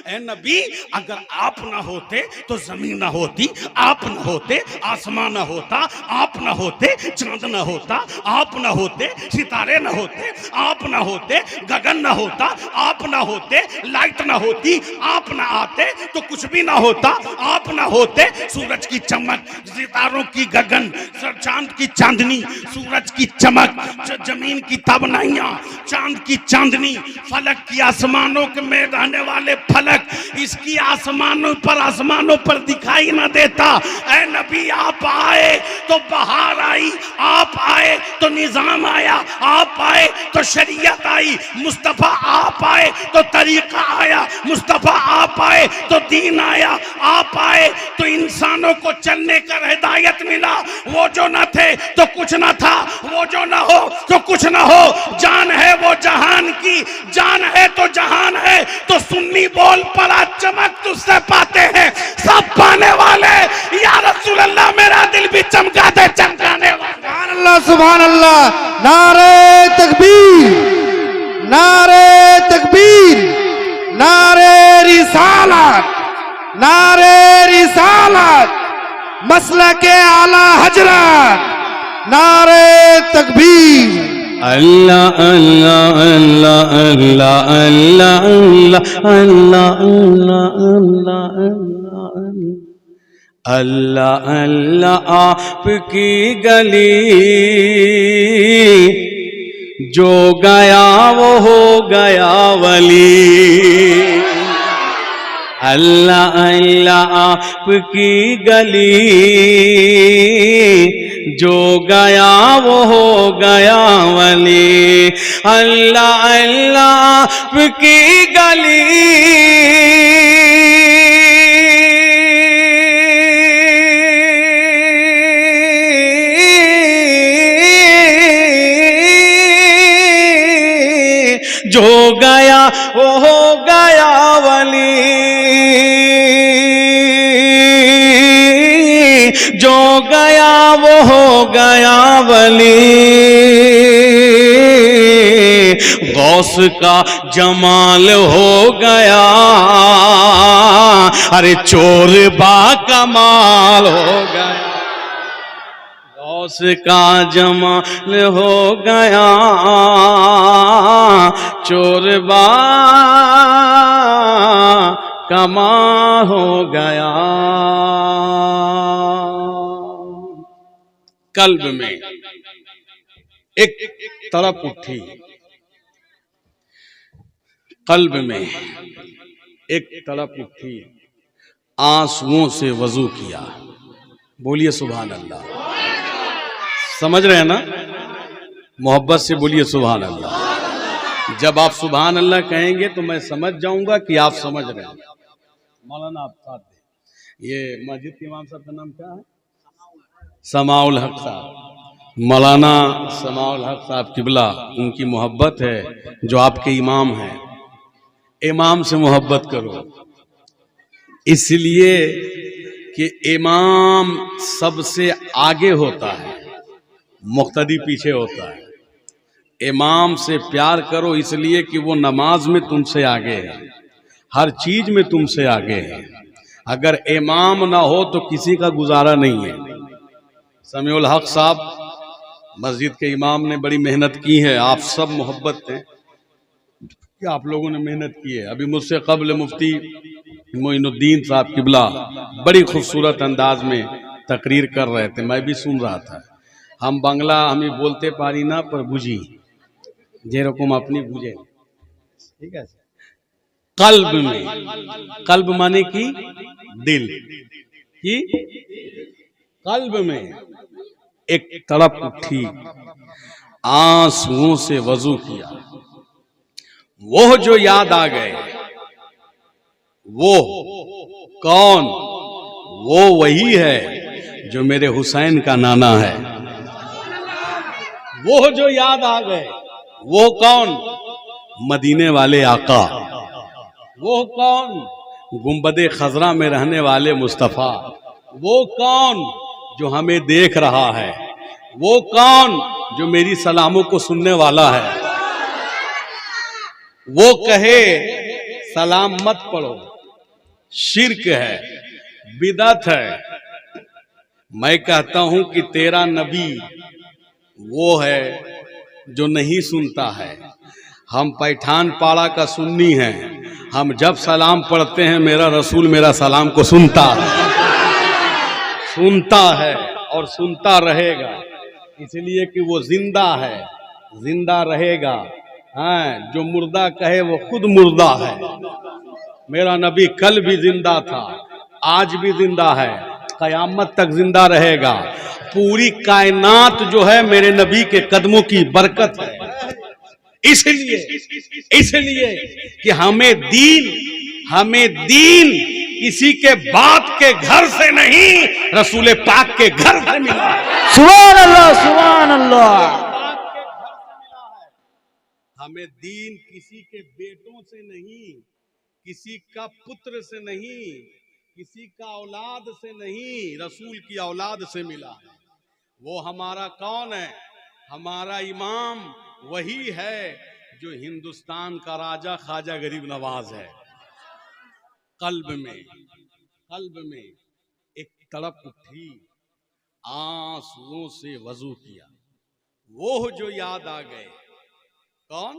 ए नबी, अगर आप ना होते तो जमीन ना होती, आप ना होते आसमान ना होता, आप ना होते चांद ना होता, आप ना होते सितारे ना होते, आप ना होते गगन ना होता, आप ना होते लाइट ना होती, आप ना आते तो कुछ भी ना होता, आप ना होते सूरज की चमक, सितारों की गगन, चांद की चांदनी, सूरज की चमक, जमीन की तबनाइयां, चांद की चांदनी, फलक की आसमानों के में रहने वाले फलक, इसकी आसमानों पर दिखाई ना देता। ऐ नबी, आप आए तो बहार आई, आप आए तो निजाम आया, आप आए तो शरीयत आई, मुस्तफा आप आए तो तरीका आया, मुस्तफा आप आए तो दीन आया, आप आए तो इंसानों को चलने का हिदायत मिला। वो जो न थे तो कुछ न था, वो जो न हो तो कुछ न हो, जान है वो जहान की, जान है तो जहान है, तो सुन्नी बोल पड़ा चमक तुझसे पाते हैं सब पाने वाले, या रसूल अल्लाह मेरा दिल भी चमका दे चमकाने वाले। सुभान अल्लाह, सुभान अल्लाह। नारे तकबीर, नारे तकबीर, नारे रिसालत, नारे रिसालत, मसलके आला हजरत, नारे तकबीर। अल्लाह अल्लाह अल्लाह अल्लाह अल्लाह अल्लाह अल्लाह अल्लाह अल्लाह अल्लाह, आपकी गली जो गया वो हो गया वली। अल्लाह अल्लाह, आपकी गली जो गया वो हो गया वली। अल्लाह अल्लाह, आपकी गली जो गया वो हो गया वली, जो गया वो हो गया वली। गौस का जमाल हो गया, अरे चोर बा कमाल हो गया। गौस का जमाल हो गया, चोर बा कमाल हो गया। कल्ब में एक तड़प उठी, कल्ब में एक तड़प उठी, आंसुओं से वजू किया। बोलिए सुभान अल्लाह। समझ रहे हैं ना? मोहब्बत से बोलिए सुभान अल्लाह। जब आप सुभान अल्लाह कहेंगे तो मैं समझ जाऊंगा कि आप समझ रहे हैं। मौलाना आप साथ दें। ये मस्जिद के इमाम साहब का नाम क्या है? समाउल हक साहब। मौलाना समाउल हक साहब किबला, उनकी मोहब्बत है जो आपके इमाम हैं। इमाम से मोहब्बत करो, इसलिए कि इमाम सबसे आगे होता है, मुक्तदी पीछे होता है। इमाम से प्यार करो इसलिए कि वो नमाज में तुमसे आगे है, हर चीज में तुमसे आगे है। अगर इमाम ना हो तो किसी का गुजारा नहीं है। समीउल हक साहब मस्जिद के इमाम ने बड़ी मेहनत की है, आप सब मोहब्बत हैं कि आप लोगों ने मेहनत की है। अभी मुझसे कबल मुफ्ती मोइनुद्दीन साहब किबला बड़ी खूबसूरत अंदाज में तकरीर कर रहे थे, मैं भी सुन रहा था। हम बांग्ला हमें बोलते पारी ना पर बुझी जे रकम अपनी बुझे, ठीक है। कल्ब में, कल्ब माने की दिल की, कल्ब में एक तड़प उठी, आंसुओं से वजू किया। वो जो याद आ गए, वो कौन? वो वही है जो मेरे हुसैन का नाना है। वो जो याद आ गए, वो कौन? मदीने वाले आका। वो कौन? गुंबदे खजरा में रहने वाले मुस्तफा। वो कौन जो हमें देख रहा है? वो कौन जो मेरी सलामों को सुनने वाला है? वो कहे सलाम मत पढ़ो, शिर्क है, बिदअत है। मैं कहता हूं कि तेरा नबी वो है जो नहीं सुनता है। हम पैठान पाड़ा का सुन्नी हैं, हम जब सलाम पढ़ते हैं मेरा रसूल मेरा सलाम को सुनता है और सुनता रहेगा, इसलिए कि वो जिंदा है, जिंदा रहेगा। हाँ, जो मुर्दा कहे वो खुद मुर्दा है। मेरा नबी कल भी जिंदा था, आज भी जिंदा है, कयामत तक जिंदा रहेगा। पूरी कायनात जो है मेरे नबी के कदमों की बरकत है। इसलिए कि हमें दीन किसी के बाप के घर से नहीं, रसूल पाक के घर से मिला। सुभान अल्लाह, सुभान अल्लाह। हमें दीन किसी के बेटों से नहीं, किसी का पुत्र से नहीं, किसी का औलाद से नहीं, रसूल की औलाद से मिला है। वो हमारा कौन है? हमारा इमाम वही है जो हिंदुस्तान का राजा ख्वाजा गरीब नवाज है। कल्ब में एक तड़प उठी, आंसुओं से वजू किया, वो जो याद आ गए। कौन?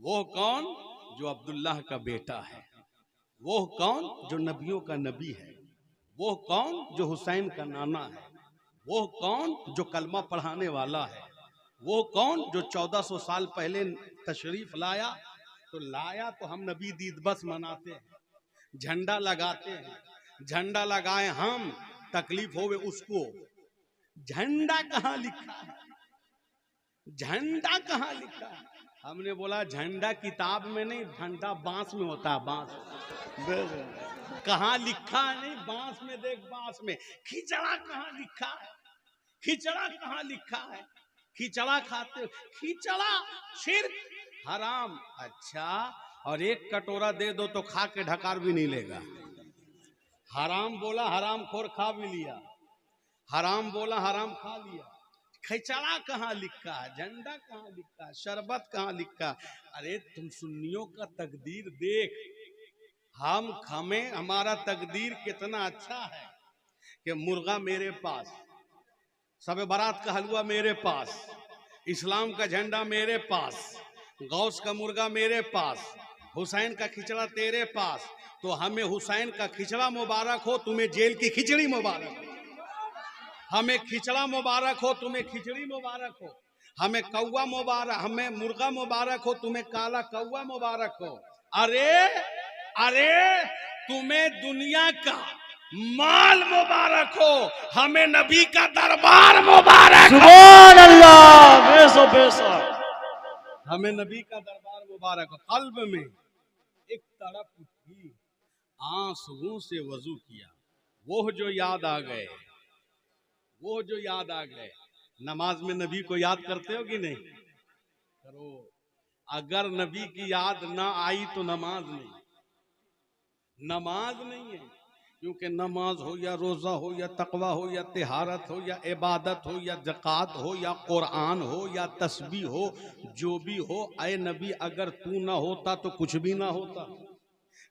वो कौन जो अब्दुल्लाह का बेटा है, वो कौन जो नबियों का नबी है, वो कौन जो हुसैन का नाना है, वो कौन जो कलमा पढ़ाने वाला है, वो कौन जो 1400 साल पहले तशरीफ लाया तो हम नबी दीद बस मनाते हैं, झंडा लगाते हैं, झंडा लगाए हम, तकलीफ होवे उसको। झंडा कहाँ लिखा है? झंडा कहाँ लिखा है? हमने बोला झंडा किताब में नहीं, झंडा बांस में होता है, बांस। कहाँ लिखा है? नहीं, बांस में देख, बांस में। खिचड़ा कहाँ लिखा है? खिचड़ा कहाँ लिखा है? खिचड़ा खाते हो? खिचड़ा शिर्क, हराम। अच्छा, और एक कटोरा दे दो तो खा के ढकार भी नहीं लेगा। हराम बोला, हराम खोर खा भी लिया, हराम बोला, हराम खा लिया। खिचड़ा कहाँ लिखा है? झंडा कहाँ लिखा है? शरबत कहाँ लिखा है? अरे तुम सुन्नियों का तकदीर देख, हमें हमारा तकदीर कितना अच्छा है कि मुर्गा मेरे पास, सबे बारात का हलवा मेरे पास, इस्लाम का झंडा मेरे पास, गौस का मुर्गा मेरे पास, हुसैन का खिचड़ा तेरे पास। तो हमें हुसैन का खिचड़ा मुबारक हो, तुम्हें जेल की खिचड़ी मुबारक हो। हमें खिचड़ा मुबारक हो, तुम्हें खिचड़ी मुबारक हो। हमें कौवा मुबारक, हमें मुर्गा मुबारक हो, तुम्हें काला कौवा मुबारक हो। अरे तुम्हें दुनिया का माल मुबारक हो, हमें नबी का दरबार मुबारक। सुभान अल्लाह, बेशक बेशक। हमें नबी का दरबार मुबारक हो। कल्ब में एक तड़प उठी, आंसुओं से वजू किया, वो जो याद आ गए, वो जो याद आ गए। नमाज में नबी को याद करते हो कि नहीं? करो। अगर नबी की याद ना आई तो नमाज नहीं है। क्योंकि नमाज हो या रोजा हो या तकवा हो या तिहारत हो या इबादत हो या ज़कात हो या कुरान हो या तस्बीह हो, जो भी हो, ऐ नबी अगर तू ना होता तो कुछ भी ना होता।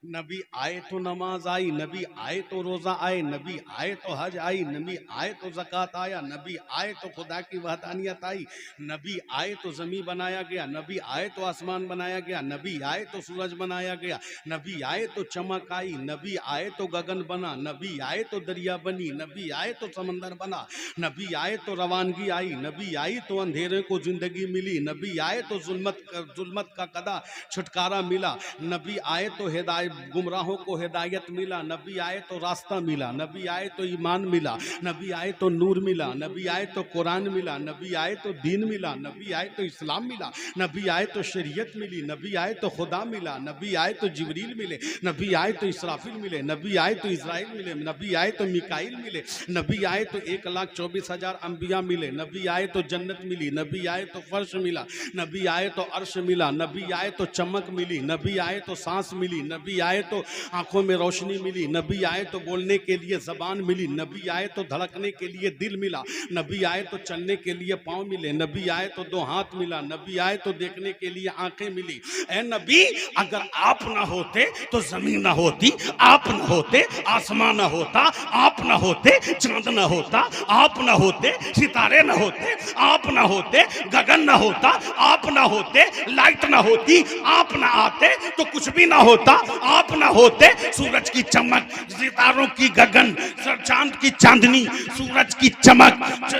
नबी आए तो नमाज आई, नबी आए तो रोजा आए, नबी आए तो हज आई, नबी आए तो ज़कात आया, नबी आए तो खुदा की वहदानियत आई, नबी आए तो ज़मीन बनाया गया, नबी आए तो आसमान बनाया गया, नबी आए तो सूरज बनाया गया, नबी आए तो चमक आई, नबी आए तो गगन बना, नबी आए तो दरिया बनी, नबी आए तो समंदर बना, नबी आए तो रवानगी आई, नबी आई तो अंधेरे को जिंदगी मिली, नबी आए तो जुल्मत का कदा छुटकारा मिला, नबी आए तो हिदायत, गुमराहों को हिदायत मिला, नबी आए तो रास्ता मिला, नबी आए तो ईमान मिला, नबी आए तो नूर मिला, नबी आए तो कुरान मिला, नबी आए तो दीन मिला, नबी आए तो इस्लाम मिला, नबी आए तो शरीयत मिली, नबी आए तो खुदा मिला, नबी आए तो जिब्रील मिले, नबी आए तो इसराफिल मिले, नबी आए तो इज़राइल मिले, नबी आए तो मिकाइल मिले, नबी आए तो 1,24,000 अंबिया मिले, नबी आए तो जन्नत मिली, नबी आए तो फर्श मिला, नबी आए तो अर्श मिला, नबी आए तो चमक मिली, नबी आए तो सांस मिली, नबी नबी आए तो आंखों में रोशनी मिली, नबी आए तो बोलने के लिए जबान मिली, नबी आए तो धड़कने के लिए दिल मिला, नबी आए तो चलने के लिए पाँव मिले, नबी आए तो 2 हाथ मिला, नबी आए तो देखने के लिए आंखें मिली। ए नबी, अगर आप ना होते तो जमीन ना होती, आप ना होते आसमान ना होता, आप ना होते चांद ना होता, आप ना होते सितारे ना होते, आप ना होते गगन ना होता, आप ना होते लाइट ना होती, आप ना आते तो कुछ भी ना होता, आप ना होते सूरज की चमक, सितारों की गगन, चांद की चांदनी, सूरज की चमक,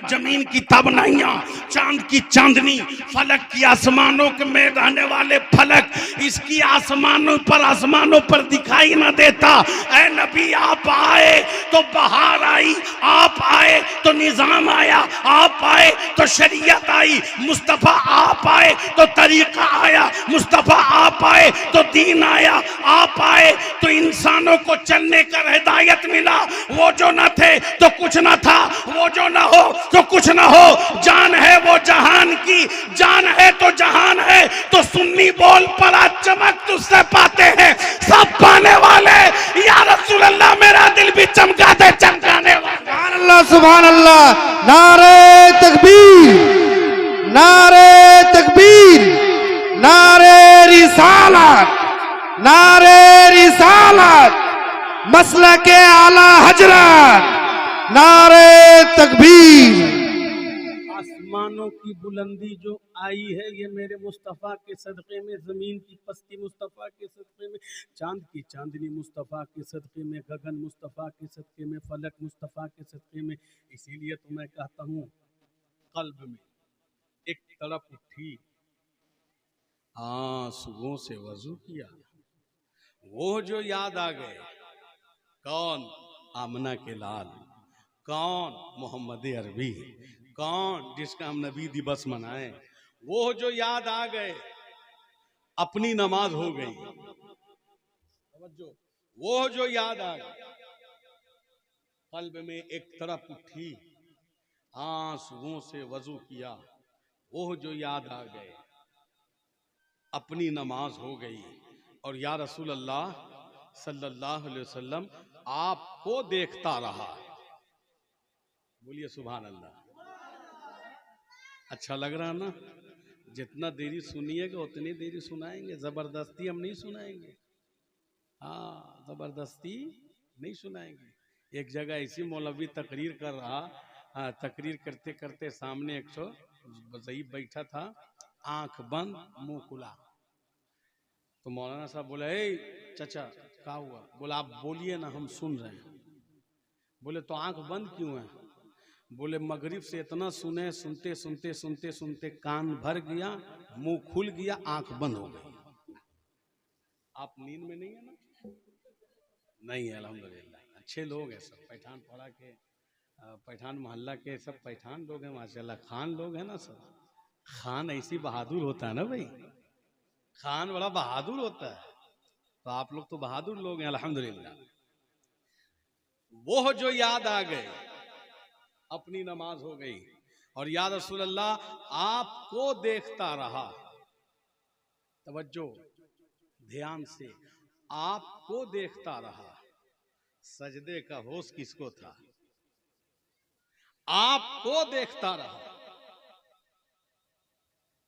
जमीन की तबनाइयां, चांद की चांदनी, फलक की आसमानों में रहने वाले फलक, इसकी आसमानों पर दिखाई ना देता। ऐ नबी, आप आए तो बहार आई, आप आए तो निजाम आया, आप आए तो शरीयत आई, मुस्तफा आप आए तो तरीका आया, मुस्तफा आप आए तो दीन आया, आप आए तो इंसानों को चलने का हिदायत मिला। वो जो न थे तो कुछ न था, वो जो न हो तो कुछ न हो, जान है वो जहान की, जान है तो जहान है, तो सुन्नी बोल पड़ा चमक तुझसे पाते हैं सब पाने वाले, या रसूल अल्लाह मेरा दिल भी चमका दे चमकाने वाले। सुभान अल्लाह, सुभान अल्लाह। नारे तकबीर, नारे तकबीर, नारे रिसालत, नारे रिसालत, मसलके आला हजरत, नारे तकबीर। आसमानों की बुलंदी जो आई है ये मेरे मुस्तफ़ा के सदक़े में, ज़मीन की पस्ती मुस्तफ़ा के सदक़े में, चांद की चांदनी मुस्तफ़ा के सदक़े में, गगन मुस्तफ़ा के सदक़े में, फलक मुस्तफ़ा के सदक़े में। इसीलिए तो मैं कहता हूँ, क़ल्ब में एक तड़प उठी, आंसुओं से वज़ू किया, वो जो याद आ गए। कौन? आमना के लाल। कौन? मोहम्मद अरबी। कौन? जिसका हम नबी दिवस मनाएं, वो जो याद आ गए। अपनी नमाज हो गई, वो जो याद आ गए। क़ल्ब में एक तरफ उठी, आंसुओं से वज़ू किया, वो जो याद आ गए। अपनी नमाज हो गई। और या रसूल अल्लाह सल्लल्लाहु अलैहि वसल्लम आपको देखता रहा। बोलिए सुभान अल्लाह। अच्छा लग रहा ना? जितना देरी सुनिएगा उतनी देरी सुनाएंगे, जबरदस्ती हम नहीं सुनाएंगे। हाँ, जबरदस्ती नहीं सुनाएंगे। एक जगह ऐसी मौलवी तकरीर कर रहा, तकरीर करते करते सामने एक ज़ईफ बैठा था, आंख बंद मुंह खुला। तो मौलाना साहब बोला, ए चाचा क्या हुआ? बोला आप बोलिए ना, हम सुन रहे हैं। बोले तो आंख बंद क्यों है? बोले मगरिब से इतना सुने, सुनते सुनते सुनते सुनते कान भर गया, मुंह खुल गया, आंख बंद हो गई। आप नींद में नहीं है ना? नहीं है, अल्हम्दुलिल्लाह। अच्छे लोग हैं सब, पैठान पड़ा के, पैठान मोहल्ला के सब पैठान लोग हैं माशाल्लाह, खान लोग हैं ना सब। खान ऐसी बहादुर होता है ना भाई, खान बड़ा बहादुर होता है। तो आप लोग तो बहादुर लोग हैं अल्हम्दुलिल्लाह। वो जो याद आ गए, अपनी नमाज हो गई। और या रसूल अल्लाह आपको देखता रहा। तवज्जो, ध्यान से, आपको देखता रहा। सजदे का होश किसको था? आपको देखता रहा,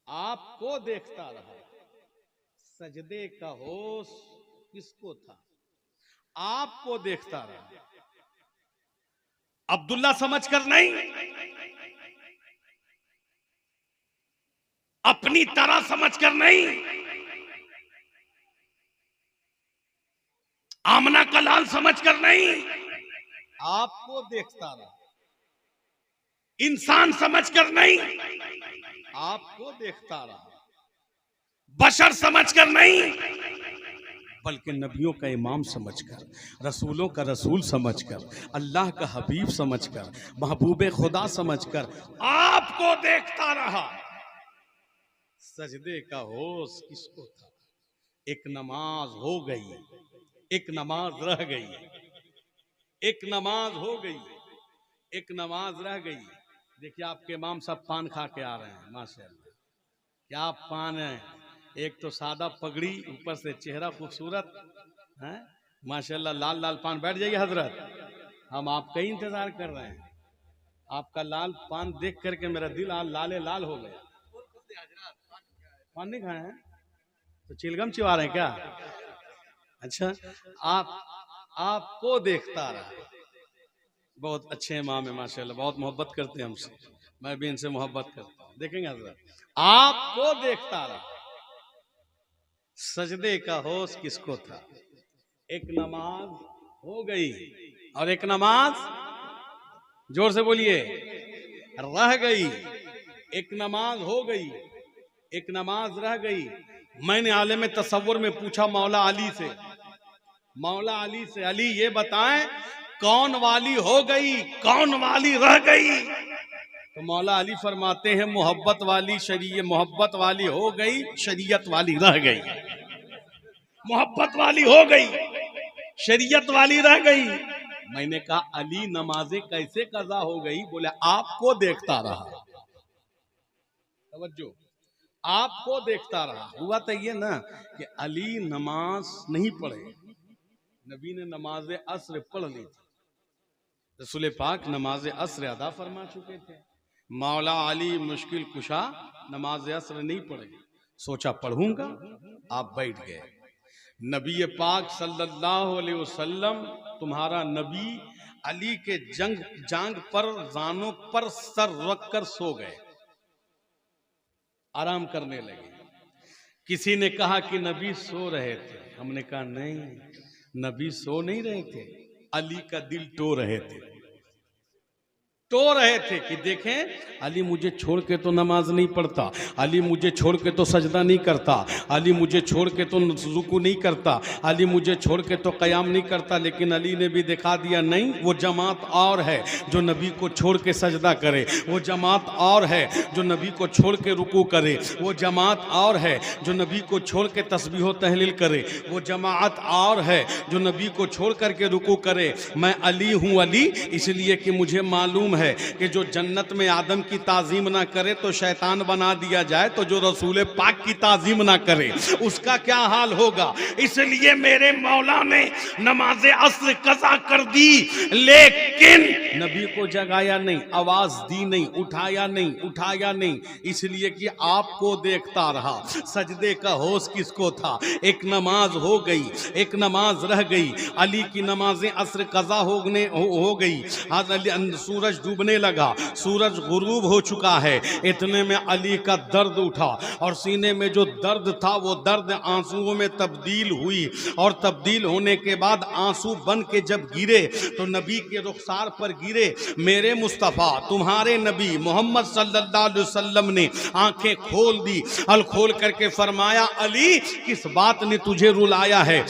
आपको देखता रहा। सजदे का होश किसको था? आपको देखता रहा। अब्दुल्ला समझकर नहीं, अपनी तरह समझकर नहीं, आमना का लाल समझकर नहीं, आपको देखता रहा। इंसान समझकर नहीं, आपको देखता रहा। बशर समझकर नहीं, बल्कि नबियों का इमाम समझकर, रसूलों का रसूल समझकर, अल्लाह का हबीब समझकर, महबूब खुदा समझकर आपको देखता रहा। सजदे का होश किसको था? एक नमाज हो गई, एक नमाज रह गई, एक नमाज हो गई, एक नमाज रह गई। देखिए आपके इमाम साहब पान खा के आ रहे हैं, माशाअल्लाह। क्या पान है! एक तो सादा पगड़ी, ऊपर से चेहरा खूबसूरत, हैं? माशाल्लाह, लाल लाल पान। बैठ जाइए हजरत, हम आपका ही इंतजार कर रहे हैं। आपका लाल पान देख करके मेरा दिल आज लाले लाल हो गया। पान नहीं खाए हैं तो चिलगम चिवा रहे हैं क्या? अच्छा, आपको देखता रहा। बहुत अच्छे इमाम है माशाल्लाह, बहुत मोहब्बत करते हैं हमसे, मैं भी इनसे मोहब्बत करता हूँ। देखेंगे हजरत, आपको देखता रहा। सजदे का होश किसको था? एक नमाज हो गई और एक नमाज, जोर से बोलिए, रह गई। एक नमाज हो गई, एक नमाज रह गई। मैंने आलम तसव्वुर में पूछा मौला अली से, मौला अली से, अली ये बताएं कौन वाली हो गई, कौन वाली रह गई? तो मौला अली फरमाते हैं मोहब्बत वाली मोहब्बत वाली हो गई, शरीयत वाली रह गई। मोहब्बत वाली हो गई, शरीयत वाली रह गई। मैंने कहा अली नमाजें कैसे कज़ा हो गई? बोले आपको देखता रहा। तवज्जो, आपको देखता रहा। हुआ तो ये ना कि अली नमाज नहीं पढ़े, नबी ने नमाज अस्र पढ़ ली थी। रसूल पाक नमाज अस्र अदा फरमा चुके थे। मौला अली मुश्किल कुशा नमाज अस्र नहीं पढ़े। सोचा पढ़ूंगा, आप बैठ गए। नबी पाक सल्लल्लाहु अलैहि वसल्लम, तुम्हारा नबी अली के जांग पर, जानों पर सर रख कर सो गए, आराम करने लगे। किसी ने कहा कि नबी सो रहे थे। हमने कहा नहीं, नबी सो नहीं रहे थे, अली का दिल टो रहे थे, टो रहे थे कि देखें अली मुझे छोड़ के तो नमाज नहीं पढ़ता, अली मुझे छोड़ के तो सजदा नहीं करता, अली मुझे छोड़ के तो रुकू नहीं करता, अली मुझे छोड़ के तो क़याम नहीं करता। लेकिन अली ने भी दिखा दिया नहीं, वो जमात और है जो नबी को छोड़ के सजदा करे, वो जमात और है जो नबी को छोड़ के रुकू करे, वो जमात और है जो नबी को छोड़ के तस्बीह तहलील करे, वो जमात और है जो नबी को छोड़ करके रुकू करे। मैं अली हूँ अली इसलिए कि मुझे मालूम है कि जो जन्नत में आदम की ताजीम ना करे तो शैतान बना दिया जाए, तो जो रसूल पाक की ताजीम ना करे उसका क्या हाल होगा। इसलिए मेरे मौला ने नमाज अस्र कज़ा कर दी, लेकिन नबी को जगाया नहीं, आवाज दी नहीं, उठाया नहीं, इसलिए कि आपको देखता रहा। सजदे का होश किसको था? एक नमाज हो गई, एक नमाज रह गई। अली की नमाजें अस्र कज़ा हो गई। सूरज डूबने लगा, सूरज गुरूब हो चुका है। इतने में अली का दर्द उठा और सीने में जो दर्द था वो दर्द आंसुओं में तब्दील हुई, और तब्दील होने के बाद आंसू बन के जब गिरे तो नबी के रुखसार पर गिरे। मेरे मुस्तफ़ा तुम्हारे नबी मोहम्मद सल्लल्लाहु अलैहि वसल्लम ने आंखें खोल दी और खोल करके फरमाया अली किस बात ने तुझे रुलाया है,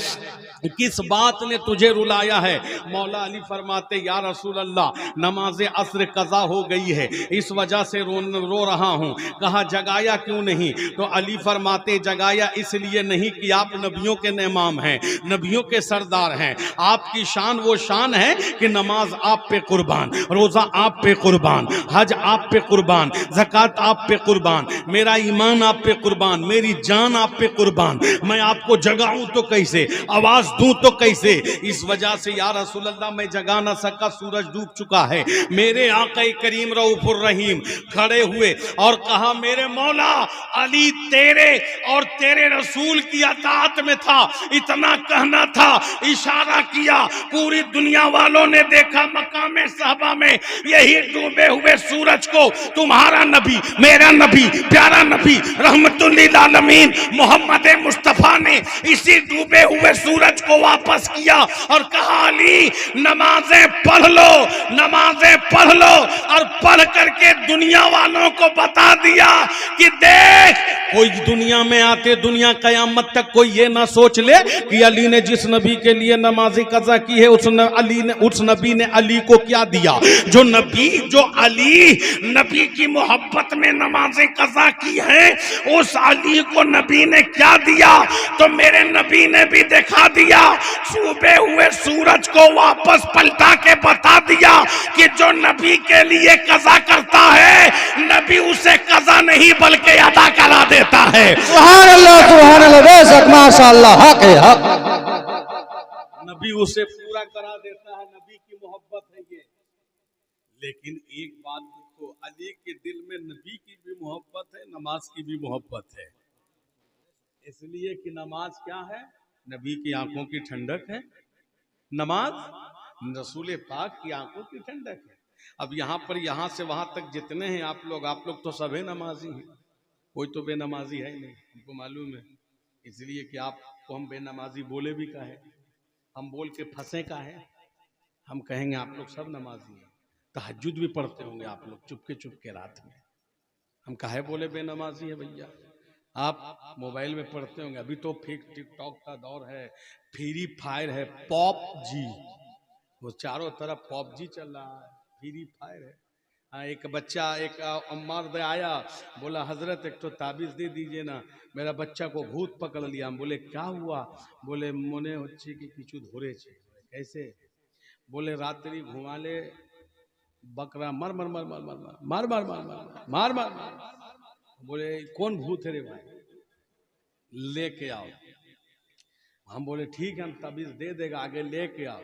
किस बात ने तुझे रुलाया है? मौला अली फरमाते या रसूल अल्लाह नमाज अस्र कज़ा हो गई है, इस वजह से रो रहा हूँ। कहा जगाया क्यों नहीं? तो अली फरमाते जगाया इसलिए नहीं कि आप नबियों के इमाम हैं, नबियों के सरदार हैं, आपकी शान वो शान है कि नमाज आप पे कुर्बान, रोज़ा आप पे कुर्बान, हज आप पे कुर्बान, ज़कात आप पे कुर्बान, मेरा ईमान आप पे कुर्बान, मेरी जान आप पे कुर्बान। मैं आपको जगाऊं तो कैसे, आवाज दूं तो कैसे? इस वजह से या रसूल अल्लाह मैं जगा ना सका, सूरज डूब चुका है। मेरे आका करीम रऊफुर रहीम खड़े हुए और कहा मेरे मौला अली तेरे और तेरे रसूल की अताअत में था, इतना कहना था, इशारा किया। पूरी दुनिया वालों ने देखा मकाम सहबा में यही डूबे हुए सूरज को तुम्हारा नबी, मेरा नबी, प्यारा नबी रहमतुल लिल आलमीन मोहम्मद मुस्तफा ने इसी डूबे हुए सूरज को वापस किया और कहा अली नमाजें पढ़ लो, नमाजें पढ़ लो। और पढ़ करके दुनिया वालों को बता दिया कि देख कोई दुनिया में आते दुनिया कयामत तक कोई ये ना सोच ले कि अली ने जिस नबी के लिए नमाज कज़ा की है उस नबी ने अली को क्या दिया। जो अली नबी की मोहब्बत में नमाजें कज़ा की है उस अली को नबी ने क्या दिया? तो मेरे नबी ने भी दिखा दिया, डूबे हुए सूरज को वापस पलटा के बता दिया कि जो नबी के लिए कज़ा करता है नबी उसे कज़ा नहीं बल्कि अदा करा देता है। सुभान अल्लाह, बेशक माशाअल्लाह, हक है हक। नबी उसे पूरा करा देता है, नबी की मोहब्बत है ये। लेकिन एक बात देखो, अली के दिल में नबी की भी मोहब्बत है, नमाज की भी मोहब्बत है। इसलिए कि नमाज क्या है? नबी की आंखों की ठंडक है। नमाज रसूल पाक की आंखों की ठंडक है। अब यहाँ पर यहाँ से वहां तक जितने हैं आप लोग तो सभी नमाजी हैं, कोई तो बेनमाजी है ही नहीं, हमको मालूम है। इसलिए कि आपको हम बेनमाजी बोले भी का है, हम बोल के फंसे का है, हम कहेंगे आप लोग सब नमाजी हैं। तहज्जुद भी पढ़ते होंगे आप लोग चुपके रात में, हम काहे बोले बेनमाजी है भैया? आप मोबाइल में पढ़ते होंगे, अभी तो फेक टिकटॉक का दौर है, फ्री फायर है, पॉप जी, वो चारों तरफ पॉप जी चल रहा है, फ्री फायर है। एक बच्चा एक मर्द आया, बोला हजरत एक तो ताबीज दे दीजिए ना, मेरा बच्चा को भूत पकड़ लिया। हम बोले क्या हुआ? बोले मने होच्छे कि किचु धोरे छे। कैसे? बोले रात्रि घुमाले बकरा मर मर मर मर मर मर मर मर मर मर मर मर। बोले कौन भूत है रे भाई, लेके आओ। हम बोले ठीक है, हम ताबीज दे देगा, आगे लेके आओ।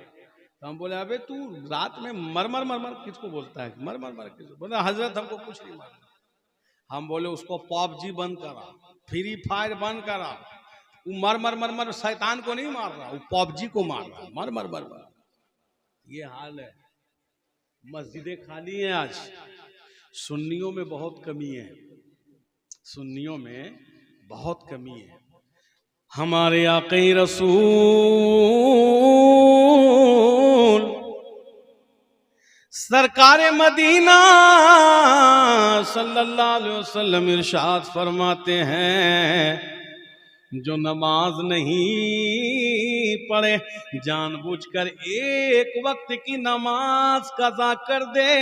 तो हम बोले अबे तू रात में मर मर मर मर किसको बोलता है, मर मर मर किसको? बोले हजरत हमको कुछ नहीं मालूम। हम बोले उसको पबजी बंद करा, फ्री फायर बंद करा, वो मर मर मर मर शैतान को नहीं मार रहा, वो पबजी को मार रहा, मर मर मर मर। ये हाल है। मस्जिदें खाली हैं आज, सुन्नियों में बहुत कमी है, सुन्नियों में बहुत कमी है। हमारे आक़ा रसूल सरकारे मदीना सल्लल्लाहु अलैहि वसल्लम इरशाद फरमाते हैं, जो नमाज नहीं पढ़े, जानबूझकर एक वक्त की नमाज कज़ा कर दे,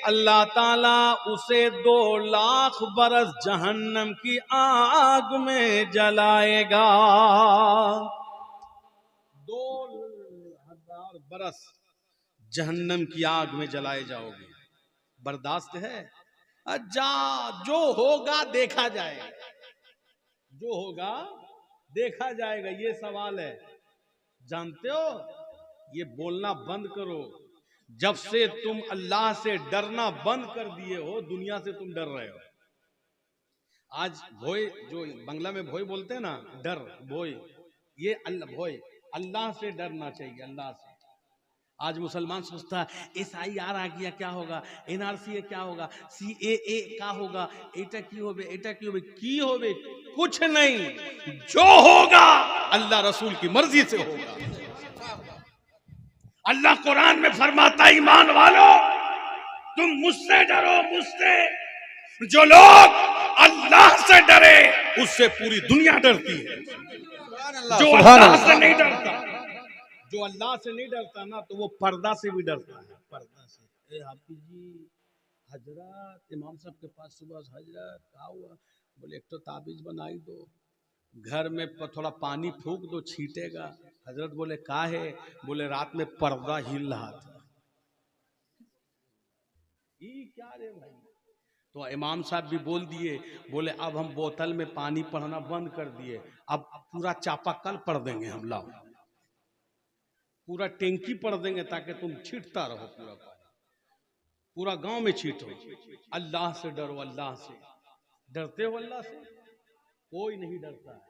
अल्लाह ताला उसे 2 लाख बरस जहन्नम की आग में जलाएगा। 2000 बरस जहन्नम की आग में जलाए जाओगे। बर्दाश्त है? जा, जो होगा देखा जाएगा, जो होगा देखा जाएगा। ये सवाल है, जानते हो? ये बोलना बंद करो। जब से तुम अल्लाह से डरना बंद कर दिए हो, दुनिया से तुम डर रहे हो। आज भोय, जो बंगला में भोय बोलते हैं ना, डर भोय, ये भोय, अल्लाह से डरना चाहिए, अल्लाह से। आज मुसलमान सोचता है SIR आ गया क्या होगा, NRC क्या होगा, CAA क्या होगा, एटा की होबे, एटा की होबे, की होबे, कुछ नहीं, जो होगा अल्लाह रसूल की मर्जी से होगा। अल्लाह कुरान में फरमाता, ईमान वालों तुम मुझसे डरो, मुझसे। जो लोग अल्लाह से डरे उससे पूरी दुनिया डरती है। जो अल्लाह से नहीं डरता, जो अल्लाह से नहीं डरता ना, तो वो पर्दा से भी डरता है, पर्दा से। हाफिज जी, हजरत इमाम साहब के पास सुबह हजरत क्या हुआ? बोले एक तो ताबीज बनाई दो, घर में थोड़ा पानी फूंक दो, छीटेगा। हजरत बोले का है? बोले रात में पर्दा हिल रहा था। ये क्या रे भाई? तो इमाम साहब भी बोल दिए, बोले अब हम बोतल में पानी पढ़ना बंद कर दिए, अब पूरा चापाकल पढ़ देंगे हम, लाओ पूरा टैंकी पढ़ देंगे ताकि तुम छीटता रहो, पूरा पानी पूरा गांव में छीटो। अल्लाह से डरो, अल्लाह से। डरते हो अल्लाह से? कोई नहीं डरता है।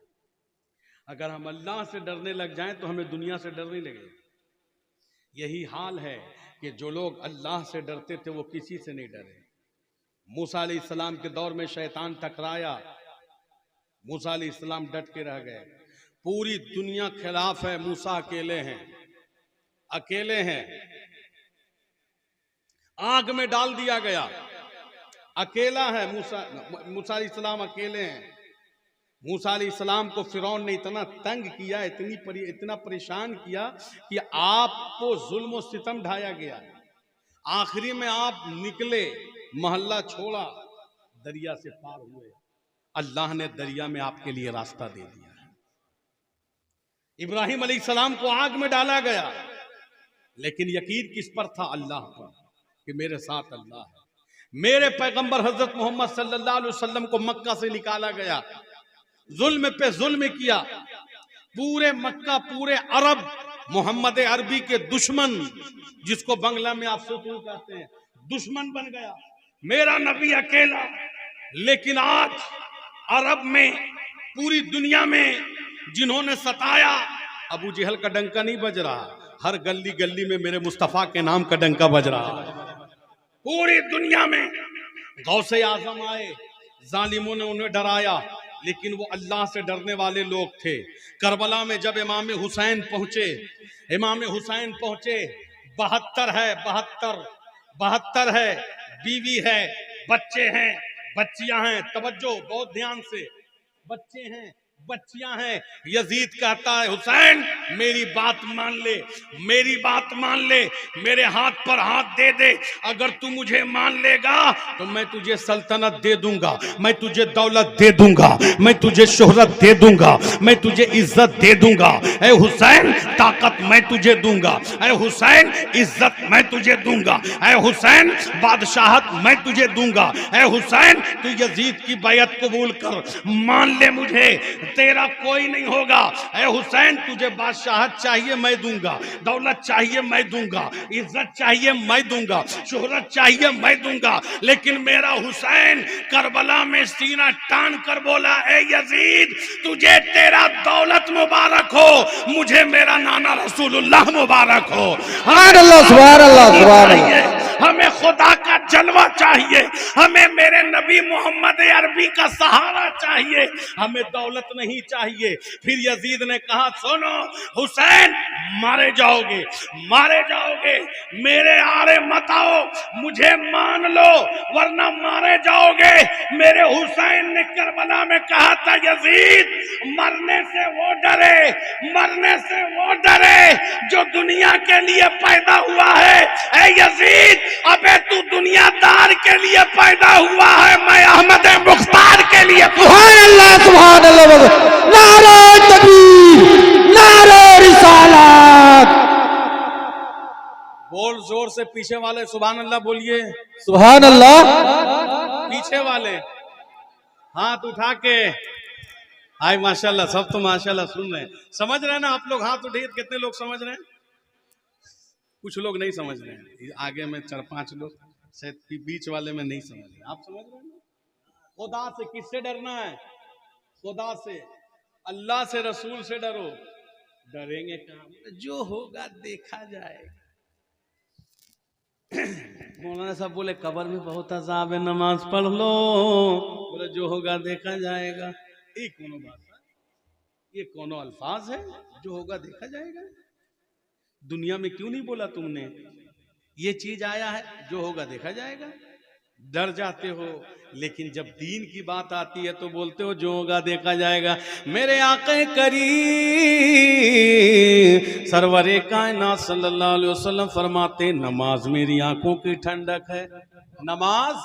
अगर हम अल्लाह से डरने लग जाएं तो हमें दुनिया से डर नहीं लगेगा। यही हाल है कि जो लोग अल्लाह से डरते थे वो किसी से नहीं डरे। मूसा अलैहिस्सलाम के दौर में शैतान टकराया, मूसा अलैहिस्सलाम डट के रह गए। पूरी दुनिया खिलाफ है, मूसा अकेले हैं, अकेले हैं। आग में डाल दिया गया, अकेला है मूसा अलैहिस्सलाम, अकेले हैं। मूसा अलैहिस्सलाम को फिरौन ने इतना तंग किया, इतना परेशान किया कि आपको जुल्म और सितम ढाया गया। आखिरी में आप निकले, मोहल्ला छोड़ा, दरिया से पार हुए। अल्लाह ने दरिया में आपके लिए रास्ता दे दिया। इब्राहिम अलैहिस्सलाम को आग में डाला गया, लेकिन यकीन किस पर था? अल्लाह पर, कि मेरे साथ अल्लाह है। मेरे पैगंबर हजरत मोहम्मद सल्लल्लाहु अलैहि वसल्लम को मक्का से निकाला गया, जुल्म पे जुल्म किया। पूरे मक्का, पूरे अरब मोहम्मद अरबी के दुश्मन, जिसको बंगला में आप शत्रु कहते हैं, दुश्मन बन गया। मेरा नबी अकेला, लेकिन आज अरब में, पूरी दुनिया में जिन्होंने सताया, अबू जहल का डंका नहीं बज रहा, हर गली गली में मेरे मुस्तफा के नाम का डंका बज रहा है। पूरी दुनिया में गौसे आजम आए, जालिमों ने उन्हें डराया, लेकिन वो अल्लाह से डरने वाले लोग थे। करबला में जब इमाम हुसैन पहुंचे, इमाम हुसैन पहुंचे, 72 है, 72 है, बीवी है, बच्चे हैं, बच्चियां हैं, तवज्जो बहुत ध्यान से, बच्चे हैं, बच्चियां हैं। यजीद कहता है हुसैन मेरी बात मान ले, मेरी बात मान ले, मेरे हाथ पर हाथ दे दे, अगर तू मुझे मान लेगा तो मैं तुझे सल्तनत दे दूंगा, मैं तुझे दौलत दे दूंगा, मैं तुझे शोहरत दे दूंगा, मैं तुझे इज्जत दे दूंगा। ए हुसैन ताकत मैं तुझे दूंगा, ए हुसैन इज्जत मैं तुझे दूंगा, ए हुसैन बादशाहत मैं तुझे दूंगा, ए हुसैन तू यजीद की बैयत कबूल कर, मान ले मुझे, तेरा कोई नहीं होगा। ए हुसैन तुझे बादशाहत चाहिए मैं दूंगा, दौलत चाहिए मैं दूंगा, इज्जत चाहिए मैं दूंगा, शोहरत चाहिए मैं दूंगा, लेकिन मेरा हुसैन करबला में सीना तान कर बोला, ए यजीद तुझे तेरा दौलत मुबारक हो, मुझे मेरा नाना रसूलुल्लाह मुबारक हो। सुभान अल्लाह, सुभान अल्लाह, सुभान अल्लाह। हमें खुदा का जलवा चाहिए, हमें मेरे नबी मोहम्मद अरबी का सहारा चाहिए, हमें दौलत नहीं चाहिए। फिर यजीद ने कहा सुनो हुसैन मारे जाओगे, मारे जाओगे, मेरे आड़े मत आओ, मुझे मान लो वरना मारे जाओगे। मेरे हुसैन ने करबला में कहा था यजीद मरने से वो डरे, मरने से वो डरे जो दुनिया के लिए पैदा हुआ है। ए यजीद अबे तू दुनियादार के लिए पैदा हुआ है, मैं अहमद मुख्तार के लिए। सुभान अल्लाह, सुभान अल्लाह। नारे तकबीर, नारे रिसालत। बोल जोर से, पीछे वाले सुभान अल्लाह बोलिए। सुभान अल्लाह। पीछे वाले हाथ उठा के, हाय माशाल्लाह, सब तो माशाल्लाह सुन रहे हैं, समझ रहे हैं ना आप लोग? हाथ उठिए, कितने लोग समझ रहे हैं? कुछ लोग नहीं समझ रहे हैं, आगे में 4-5 लोग, शायद बीच वाले में नहीं समझ रहे। आप समझ रहे हैं? खुदा से किससे डरना है? खुदा से, अल्लाह से, रसूल से डरो। डरेंगे कहाँ? जो होगा देखा जाएगा। मौलाना साहब बोले कब्र में बहुत अजाब है, नमाज पढ़ लो। बोले जो होगा देखा जाएगा। ये कोनो बात है? ये कोनो अल्फाज है? जो होगा देखा जाएगा। दुनिया में क्यों नहीं बोला तुमने? ये चीज आया है, जो होगा देखा जाएगा। डर जाते हो, लेकिन जब दीन की बात आती है तो बोलते हो जो होगा देखा जाएगा। मेरे आक़े करीम सरवरे कायनात सल्लल्लाहु अलैहि वसल्लम फरमाते नमाज मेरी आंखों की ठंडक है, नमाज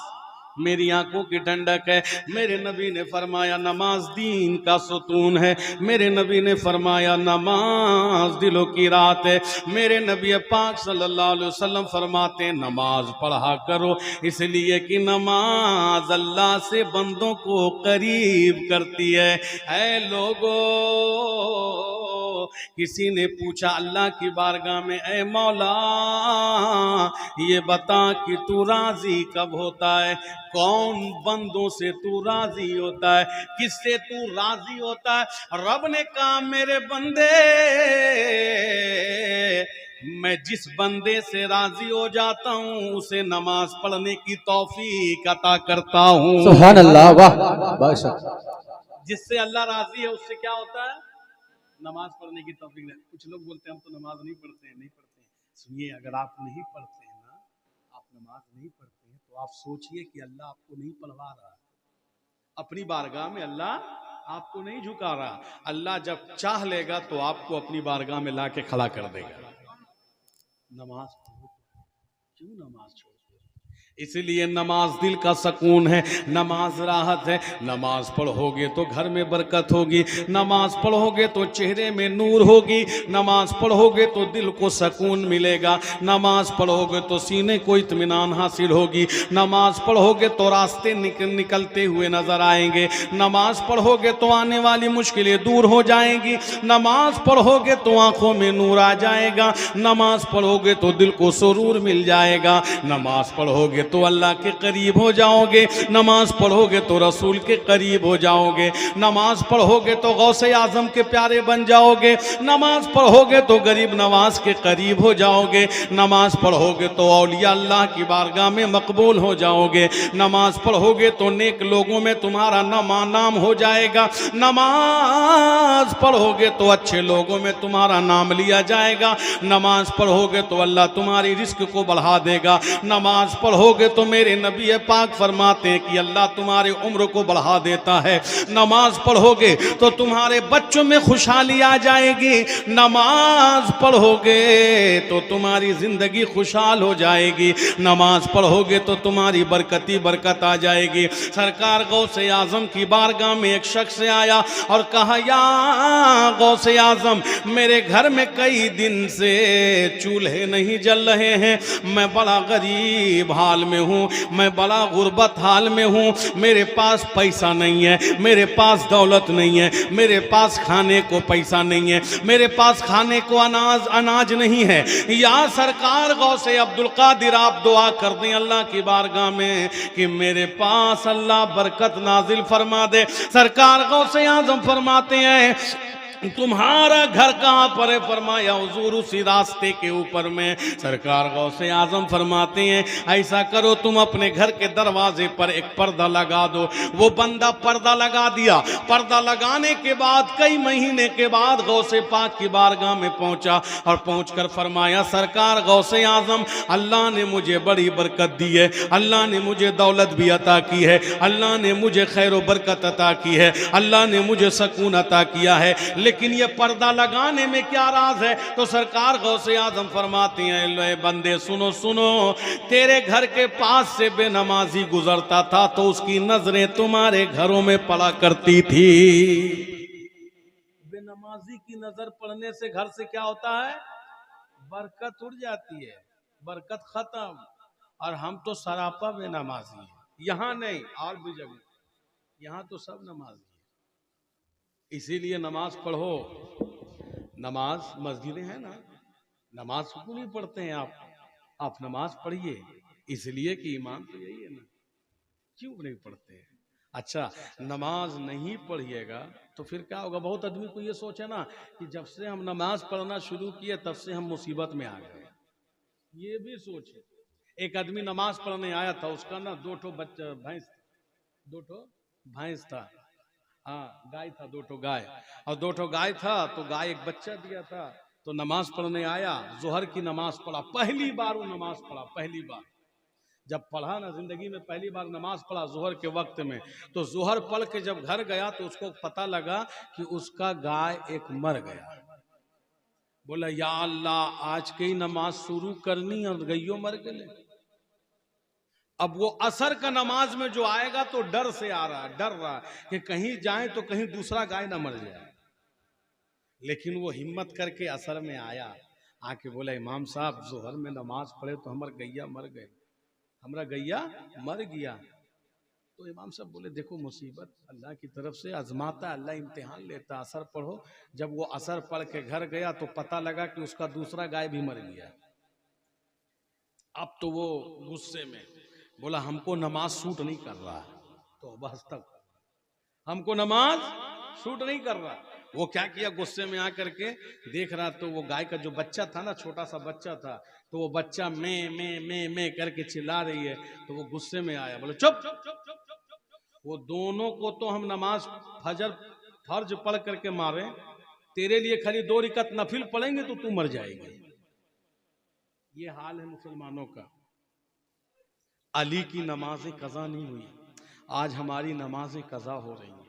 मेरी आंखों की ठंडक है। मेरे नबी ने फरमाया नमाज दीन का सुतून है। मेरे नबी ने फरमाया नमाज दिलों की रात है। मेरे नबी पाक सल्लल्लाहु अलैहि वसल्लम फरमाते नमाज पढ़ा करो, इसलिए कि नमाज अल्लाह से बंदों को करीब करती है। ऐ लोगों, किसी ने पूछा अल्लाह की बारगाह में, ऐ मौला ये बता कि तू राजी कब होता है? कौन बंदों से तू राजी होता है? किससे तू राजी होता है? रब ने कहा मेरे बंदे, मैं जिस बंदे से राजी हो जाता हूँ उसे नमाज पढ़ने की तौफीक अता करता हूँ। सुभान अल्लाह, वाह। जिससे अल्लाह राजी है उससे क्या होता है? नमाज पढ़ने की तौफीक। कुछ लोग बोलते हैं हम तो नमाज नहीं पढ़ते हैं, नहीं पढ़ते हैं। सुनिए, अगर आप नहीं पढ़ते हैं ना, आप नमाज नहीं पढ़ते हैं, तो आप सोचिए कि अल्लाह आपको नहीं पढ़वा रहा, अपनी बारगाह में अल्लाह आपको नहीं झुका रहा। अल्लाह जब चाह लेगा तो आपको अपनी बारगाह में ला के खड़ा कर देगा। नमाज पढ़ो, क्यों नमाज छोड़ते हो? इसलिए नमाज दिल का सुकून है, नमाज राहत है। नमाज पढ़ोगे तो घर में बरकत होगी, नमाज पढ़ोगे तो चेहरे में नूर होगी, नमाज पढ़ोगे तो दिल को सुकून मिलेगा, नमाज पढ़ोगे तो सीने को इत्मीनान हासिल होगी, नमाज पढ़ोगे तो रास्ते निकलते हुए नजर आएंगे, नमाज पढ़ोगे तो आने वाली मुश्किलें दूर हो जाएंगी, नमाज पढ़ोगे तो आंखों में नूर आ जाएगा, नमाज पढ़ोगे तो दिल को सुरूर मिल जाएगा, नमाज पढ़ोगे तो अल्लाह के करीब हो जाओगे, नमाज पढ़ोगे तो रसूल के करीब हो जाओगे, नमाज पढ़ोगे तो गौसे आजम के प्यारे बन जाओगे, नमाज पढ़ोगे तो गरीब नवाज के करीब हो जाओगे, नमाज पढ़ोगे तो औलिया अल्लाह की बारगाह में मकबूल हो जाओगे, नमाज पढ़ोगे तो नेक लोगों में तुम्हारा नाम हो जाएगा, नमाज पढ़ोगे तो अच्छे लोगों में तुम्हारा नाम लिया जाएगा, नमाज पढ़ोगे तो अल्लाह तुम्हारी रिस्क को बढ़ा देगा, नमाज पढ़ोगे तो मेरे नबी पाक फरमाते हैं कि अल्लाह तुम्हारे उम्र को बढ़ा देता है, नमाज पढ़ोगे तो तुम्हारे बच्चों में खुशहाली आ जाएगी, नमाज पढ़ोगे तो तुम्हारी जिंदगी खुशहाल हो जाएगी, नमाज पढ़ोगे तो तुम्हारी बरकती बरकत आ जाएगी। सरकार गौसे आजम की बारगाह में एक शख्स आया और कहा, या गौसे आजम, मेरे घर में कई दिन से चूल्हे नहीं जल रहे हैं, मैं बड़ा गरीब हाल में हूँ, मैं बड़ा गुर्बत हाल में हूँ, मेरे पास पैसा नहीं है, मेरे पास दौलत नहीं है, मेरे पास खाने को पैसा नहीं है, मेरे पास खाने को अनाज नहीं है। या सरकार गौसे अब्दुल कादिर आप दुआ कर दें अल्लाह की बारगाह में कि मेरे पास अल्लाह बरकत नाजिल फरमा दे। सरकार गौसे आजम फरमाते हैं, तुम्हारा घर कहाँ पर है? फरमाया हुजूर उसी रास्ते के ऊपर में। सरकार गौसे आजम फरमाते हैं, ऐसा करो तुम अपने घर के दरवाजे पर एक पर्दा लगा दो। वो बंदा पर्दा लगा दिया। पर्दा लगाने के बाद कई महीने के बाद गौसे पाक की बारगाह में पहुंचा और पहुंचकर फरमाया, सरकार गौसे आजम, अल्लाह ने मुझे बड़ी बरकत दी है, अल्लाह ने मुझे दौलत भी अता की है, अल्लाह ने मुझे खैर बरकत अता की है, अल्लाह ने मुझे सुकून अता किया है, लेकिन ये पर्दा लगाने में क्या राज है? तो सरकार गौसे आजम फरमाती हैं, लो बंदे सुनो सुनो, तेरे घर के पास से बेनमाजी गुजरता था तो उसकी नजरें तुम्हारे घरों में पड़ा करती थी। बेनमाजी की नजर पड़ने से घर से क्या होता है? बरकत उड़ जाती है, बरकत खत्म। और हम तो सरापा बेनमाजी है, यहां नहीं और भी जगह, यहां तो सब नमाजी है। इसीलिए नमाज पढ़ो। नमाज मस्जिदें हैं ना, नमाज क्यों नहीं पढ़ते हैं आप नमाज पढ़िए, इसलिए कि ईमान तो यही है ना, क्यों नहीं पढ़ते हैं? अच्छा, नमाज नहीं पढ़िएगा तो फिर क्या होगा? बहुत आदमी को ये सोचे ना कि जब से हम नमाज पढ़ना शुरू किए तब से हम मुसीबत में आ गए, ये भी सोचे। एक आदमी नमाज पढ़ने आया था, उसका ना दो ठो भैंस था, हाँ गाय था, दो ठो गाय, और दो ठो गाय था तो गाय एक बच्चा दिया था। तो नमाज पढ़ने आया, जोहर की नमाज पढ़ा, पहली बार वो नमाज पढ़ा, पहली बार जब पढ़ा ना, जिंदगी में पहली बार नमाज पढ़ा जोहर के वक्त में। तो जोहर पढ़ के जब घर गया तो उसको पता लगा कि उसका गाय एक मर गया। बोला, या अल्लाह, आज के ही नमाज शुरू करनी और गइयो मर गए। अब वो असर का नमाज में जो आएगा तो डर से आ रहा है, डर रहा है कि कहीं जाए तो कहीं दूसरा गाय ना मर जाए। लेकिन वो हिम्मत करके असर में आया, आके बोला, इमाम साहब जोहर में नमाज पढ़े तो हमारा गैया मर गए, हमारा गैया मर गया। तो इमाम साहब बोले, देखो मुसीबत अल्लाह की तरफ से आजमाता है, अल्लाह इम्तिहान लेता, असर पढ़ो। जब वो असर पढ़ के घर गया तो पता लगा कि उसका दूसरा गाय भी मर गया। अब तो वो गुस्से में बोला, हमको नमाज सूट नहीं कर रहा। तो बस तक हमको नमाज सूट नहीं कर रहा। वो क्या किया, गुस्से में आकर के देख रहा तो वो गाय का जो बच्चा था ना, छोटा सा बच्चा था, तो वो बच्चा मैं करके चिल्ला रही है। तो वो गुस्से में आया, बोले चुप, वो दोनों को तो हम नमाज फर्ज पढ़ करके मारे, तेरे लिए खाली 2 रकात नफिल पढ़ेंगे तो तू मर जाएगी। ये हाल है मुसलमानों का। अली की नमाजें कज़ा नहीं हुई, आज हमारी नमाजें कज़ा हो रही हैं।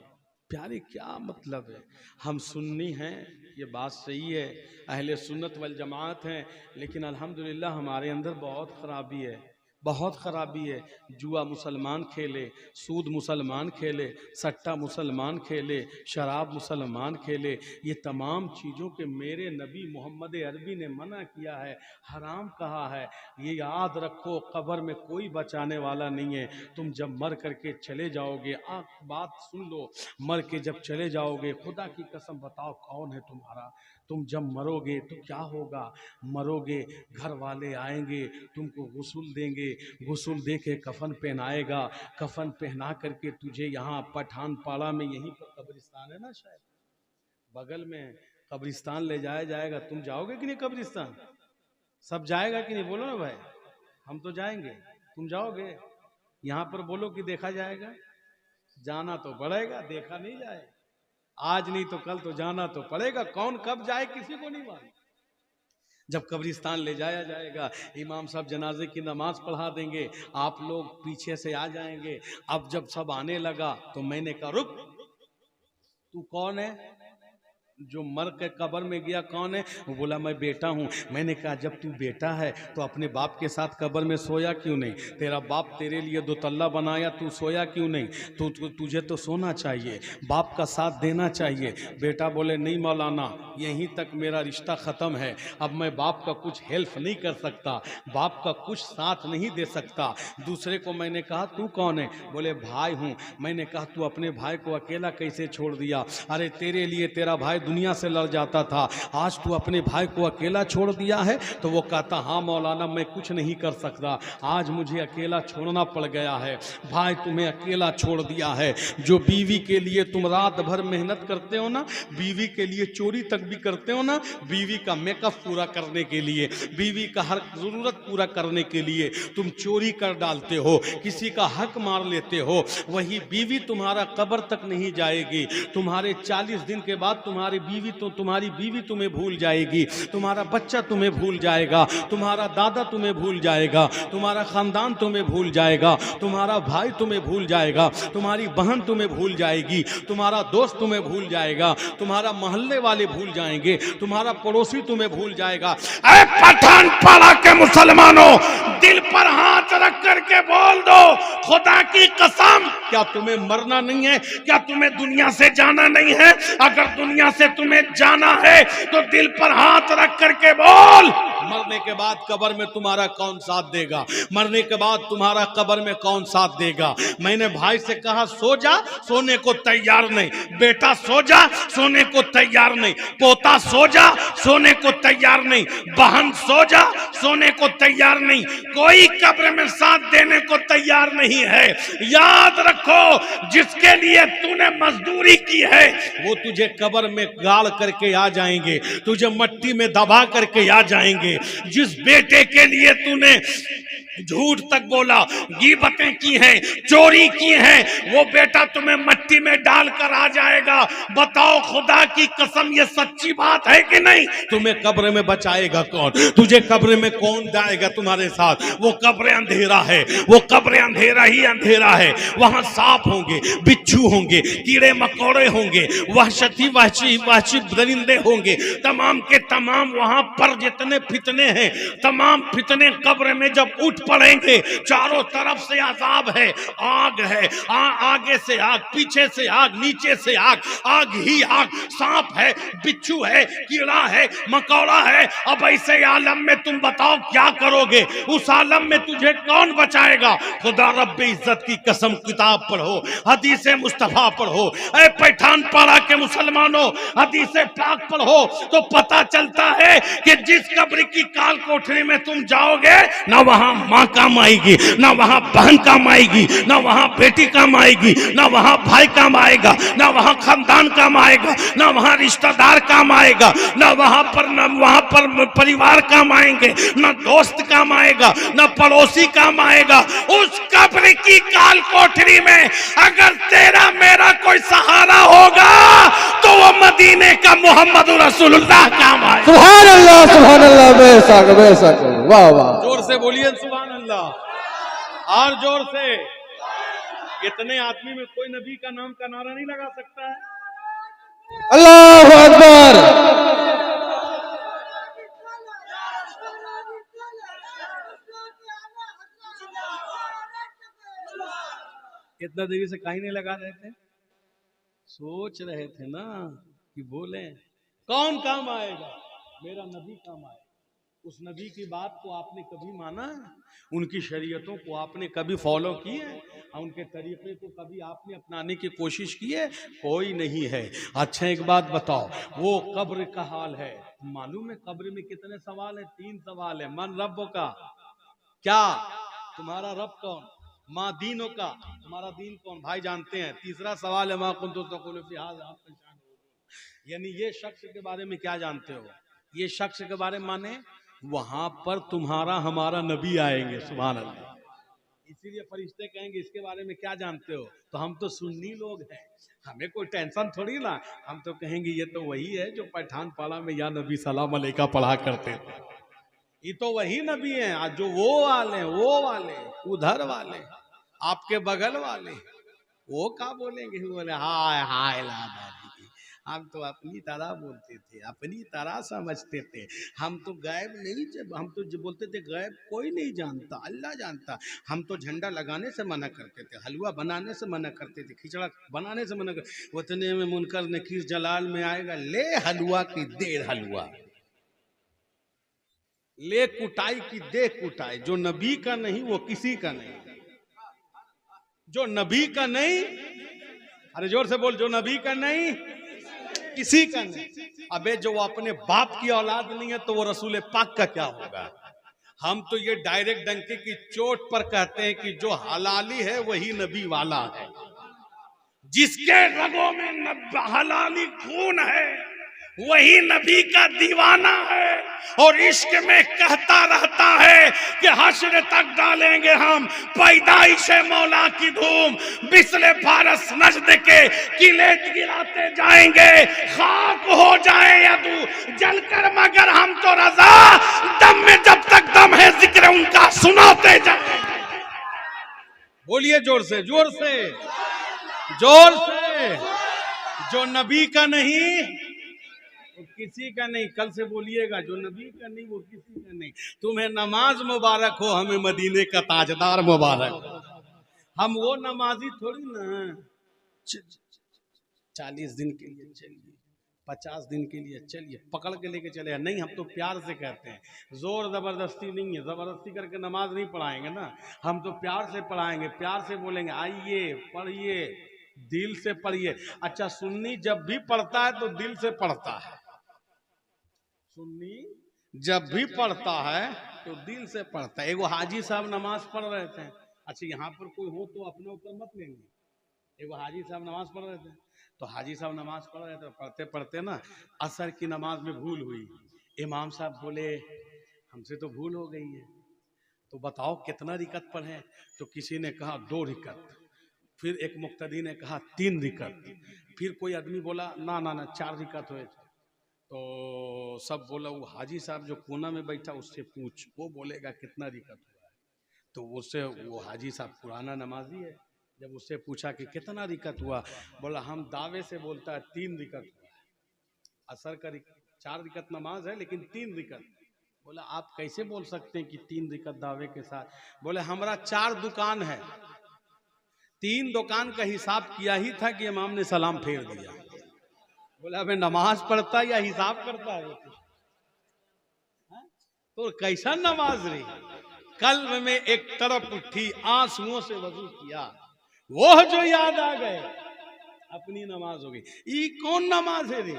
प्यारे, क्या मतलब है? हम सुन्नी हैं, ये बात सही है, अहले सुन्नत वल जमात हैं, लेकिन अल्हम्दुलिल्लाह हमारे अंदर बहुत खराबी है। बहुत खराबी है। जुआ मुसलमान खेले, सूद मुसलमान खेले, सट्टा मुसलमान खेले, शराब मुसलमान खेले, ये तमाम चीज़ों के मेरे नबी मोहम्मद अरबी ने मना किया है, हराम कहा है। ये याद रखो, कब्र में कोई बचाने वाला नहीं है। तुम जब मर करके चले जाओगे, बात सुन लो, मर के जब चले जाओगे, खुदा की कसम बताओ कौन है तुम्हारा? तुम जब मरोगे तो क्या होगा? मरोगे, घर वाले आएंगे, तुमको गुस्ल देंगे, गुस्ल दे के कफन पहनाएगा, कफन पहना करके तुझे यहाँ पठान पाड़ा में, यहीं पर कब्रिस्तान है ना शायद, बगल में कब्रिस्तान ले जाया जाएगा। तुम जाओगे कि नहीं कब्रिस्तान? सब जाएगा कि नहीं? बोलो ना भाई, हम तो जाएंगे, तुम जाओगे? यहाँ पर बोलो कि देखा जाएगा। जाना तो पड़ेगा, देखा नहीं जाएगा। आज नहीं तो कल तो जाना तो पड़ेगा। कौन कब जाए किसी को नहीं मालूम। जब कब्रिस्तान ले जाया जाएगा, इमाम साहब जनाजे की नमाज पढ़ा देंगे, आप लोग पीछे से आ जाएंगे। अब जब सब आने लगा तो मैंने कहा रुक, तू कौन है? जो मर के कब्र में गया कौन है? वो बोला मैं बेटा हूँ। मैंने कहा जब तू बेटा है तो अपने बाप के साथ कब्र में सोया क्यों नहीं? तेरा बाप तेरे लिए 2 तल्ला बनाया, तू सोया क्यों नहीं? तुझे तो सोना चाहिए, बाप का साथ देना चाहिए। बेटा बोले नहीं मौलाना, यहीं तक मेरा रिश्ता ख़त्म है, अब मैं बाप का कुछ हेल्प नहीं कर सकता, बाप का कुछ साथ नहीं दे सकता। दूसरे को मैंने कहा तू कौन है? बोले भाई हूँ। मैंने कहा तू अपने भाई को अकेला कैसे छोड़ दिया? अरे तेरे लिए तेरा भाई दुनिया से लड़ जाता था, आज तू अपने भाई को अकेला छोड़ दिया है? तो वो कहता हाँ मौलाना मैं कुछ नहीं कर सकता, आज मुझे अकेला छोड़ना पड़ गया है। भाई तुम्हें अकेला छोड़ दिया है। जो बीवी के लिए तुम रात भर मेहनत करते हो ना, बीवी के लिए चोरी तक भी करते हो ना, बीवी का मेकअप पूरा करने के लिए, बीवी का हर जरूरत पूरा करने के लिए तुम चोरी कर डालते हो, किसी का हक मार लेते हो, वही बीवी तुम्हारा कब्र तक नहीं जाएगी। तुम्हारे 40 दिन के बाद तुम्हारी बीवी तुम्हें भूल जाएगी, तुम्हारा बच्चा तुम्हें भूल जाएगा, तुम्हारा दादा तुम्हें भूल जाएगा, तुम्हारा खानदान तुम्हें भूल जाएगा, तुम्हारा भाई तुम्हें भूल जाएगा, तुम्हारी बहन तुम्हें भूल जाएगी, तुम्हारा दोस्त तुम्हें भूल जाएगा, तुम्हारा मोहल्ले वाले भूल जाएंगे, तुम्हारा पड़ोसी तुम्हें भूल जाएगा। ऐ पठान पाड़ा के मुसलमानों, दिल पर हाथ रख करके बोल दो, खुदा की कसम, क्या तुम्हें मरना नहीं है? क्या तुम्हें दुनिया से जाना नहीं है? अगर दुनिया से तुम्हें जाना है तो दिल पर हाथ रख करके बोल, मरने के बाद कब्र में तुम्हारा कौन साथ देगा? मरने के बाद तुम्हारा कब्र में कौन साथ देगा? मैंने भाई से कहा सो जा, सोने को तैयार नहीं। बेटा सो जा, सोने को तैयार नहीं। पोता सो जा, सोने को तैयार नहीं। बहन सो जा, सोने को तैयार नहीं। कोई कब्र में साथ देने को तैयार नहीं है। याद रखो, जिसके लिए तूने मजदूरी की है वो तुझे कब्र में गाड़ करके आ जाएंगे, तुझे मट्टी में दबा करके आ जाएंगे। जिस बेटे के लिए तूने झूठ तक बोला, गीबतें की हैं, चोरी की हैं, वो बेटा तुम्हें मट्टी में डालकर आ जाएगा। बताओ खुदा की कसम, ये सच्ची बात है कि नहीं? तुम्हें कब्र में बचाएगा कौन? तुझे कब्र में कौन जाएगा तुम्हारे साथ? वो कब्र अंधेरा है, वो कब्र अंधेरा ही अंधेरा है। वहां सांप होंगे, बिच्छू होंगे, कीड़े मकोड़े होंगे, वहशती वहशी दरिंदे होंगे, तमाम के तमाम वहां पर जितने फितने हैं, तमाम फितने कब्र में जब उठ पड़ेंगे। चारों तरफ से अजाब है, आग है, आगे से आग, पीछे से आग, नीचे से आग, आग ही आग। सांप है, बिच्छू है, कीड़ा है, मकौड़ा है। अब ऐसे आलम में तुम बताओ क्या करोगे? उस आलम में तुझे कौन बचाएगा? खुदा रब्बे इज्जत की कसम, किताब पढ़ो, हदीस मुस्तफा पढ़ो। ऐ पठान पाड़ा के मुसलमानों, हदीस पाक पढ़ो तो पता चलता है कि जिस कब्र की काल कोठरी में तुम जाओगे, ना वहां मां काम आएगी, ना वहां बहन काम आएगी, ना वहां बेटी काम आएगी, ना वहां भाई काम आएगा, ना वहां खानदान काम आएगा, ना वहां रिश्तेदार काम आएगा, ना वहां पर परिवार काम आएंगे, ना दोस्त काम आएगा, ना पड़ोसी काम आएगा। उस कब्र की काल कोठरी में अगर तेरा मेरा कोई सहारा होगा तो वो मदीने का मोहम्मद रसूलुल्लाह काम आएगा। सुभान अल्लाह, बेशक बेशक, वाह वाह। जोर से बोलिए सुभान अल्लाह, और जोर से। इतने आदमी में कोई नबी का नाम का नारा नहीं लगा सकता है? अल्लाहु अकबर। इतना देरी से कहीं नहीं लगा रहे थे, सोच रहे थे ना कि बोले कौन काम आएगा, मेरा नबी काम आएगा। उस नबी की बात को आपने कभी माना है? उनकी शरीयतों को आपने कभी फॉलो की है? उनके तरीके को कभी आपने अपनाने की कोशिश की है? कोई नहीं है। अच्छा एक बात बताओ, वो कब्र का हाल है, मालूम है कब्र में कितने सवाल है? 3 सवाल है। मन रब का, क्या तुम्हारा रब कौन? माँ दीनों का, तुम्हारा दीन कौन? भाई जानते हैं। तीसरा सवाल है माँ कुंतु तकुलु फी हाज़ा, यानी ये शख्स के बारे में क्या जानते हो? ये शख्स के बारे में माने वहां पर तुम्हारा हमारा नबी आएंगे, सुभान अल्लाह। इसीलिए फरिश्ते कहेंगे इसके बारे में क्या जानते हो? तो हम तो सुन्नी लोग हैं, हमें कोई टेंशन थोड़ी ना। हम तो कहेंगे ये तो वही है जो पठान पाला में या नबी सलाम अलैका पढ़ा करते थे, ये तो वही नबी हैं। आज जो वो वाले, उधर वाले, आपके बगल वाले, वो क्या बोलेंगे? बोले हाय हाय लादा, हम तो अपनी तरह बोलते थे, अपनी तरह समझते थे, हम तो गैब नहीं, जब हम तो बोलते थे गैब कोई नहीं जानता, अल्लाह जानता। हम तो झंडा लगाने से मना करते थे, हलवा बनाने से मना करते थे, खिचड़ा बनाने से मना करते। उतने में मुनकर नकीर जलाल में आएगा, ले हलवा की दे हलवा, ले कुटाई की दे कुटाई। जो नबी का नहीं वो किसी का नहीं, जो नबी का नहीं, अरे जोर से बोल, जो नबी का नहीं किसी का नहीं। अबे जो अपने बाप की औलाद नहीं है तो वो रसूल पाक का क्या होगा? हम तो ये डायरेक्ट डंके की चोट पर कहते हैं कि जो हलाली है वही नबी वाला है, जिसके रगों में हलाली खून है वही नबी का दीवाना है, और इश्क में कहता रहता है कि हश्र तक डालेंगे हम पैदाइश मौला की धूम, बिस्ले फारस नजद के किले गिराते जाएंगे, खाक हो जाए यदू जलकर मगर हम तो रजा, दम में जब तक दम है जिक्र उनका सुनाते जाएंगे। बोलिए जोर से, जोर से, जोर से। जो नबी का नहीं वो किसी का नहीं, कल से बोलिएगा, जो नबी का नहीं वो किसी का नहीं। तुम्हें नमाज मुबारक हो, हमें मदीने का ताजदार मुबारक हो। हम वो नमाजी थोड़ी ना 40 दिन के लिए चलिए, 50 दिन के लिए चलिए, पकड़ के लेके चले, नहीं। हम तो प्यार से कहते हैं, जोर जबरदस्ती नहीं है, जबरदस्ती करके नमाज नहीं पढ़ाएंगे ना, हम तो प्यार से पढ़ाएंगे, प्यार से बोलेंगे आइए पढ़िए, दिल से पढ़िए। अच्छा सुन्नी जब भी पढ़ता है तो दिल से पढ़ता है, सुन्नी जब भी पढ़ता है तो दिल से पढ़ता है। एगो हाजी साहब नमाज पढ़ रहे थे, अच्छा यहाँ पर कोई हो तो अपने ऊपर मत लेंगे, एगो हाजी साहब नमाज पढ़ रहे थे, तो हाजी साहब नमाज पढ़ रहे थे, पढ़ते पढ़ते ना असर की नमाज में भूल हुई। इमाम साहब बोले हमसे तो भूल हो गई है, तो बताओ कितना रिकत पढ़े? तो किसी ने कहा 2 रिकत, फिर एक मुक्तदी ने कहा 3 रिकत, फिर कोई आदमी बोला ना ना ना 4 रिकत हुए। तो सब बोला वो हाजी साहब जो कोना में बैठा उससे पूछ, वो बोलेगा कितना रिकत हुआ है। तो उससे वो हाजी साहब पुराना नमाजी है, जब उससे पूछा कि कितना रिकत हुआ, बोला हम दावे से बोलता है 3 रिकत हुआ है। असर का 4 रिकत नमाज है लेकिन 3 रिकत। बोला आप कैसे बोल सकते हैं कि 3 रिकत दावे के साथ? बोले हमारा 4 दुकान है, 3 दुकान का हिसाब किया ही था कि इमाम ने सलाम फेर दिया। बोला अबे नमाज पढ़ता या हिसाब करता है? तो कैसा नमाज रही? कल्ब में एक तरफ उठी, आंसुओं से वजू किया, वो जो याद आ गए, अपनी नमाज हो गई। ये कौन नमाज है रे?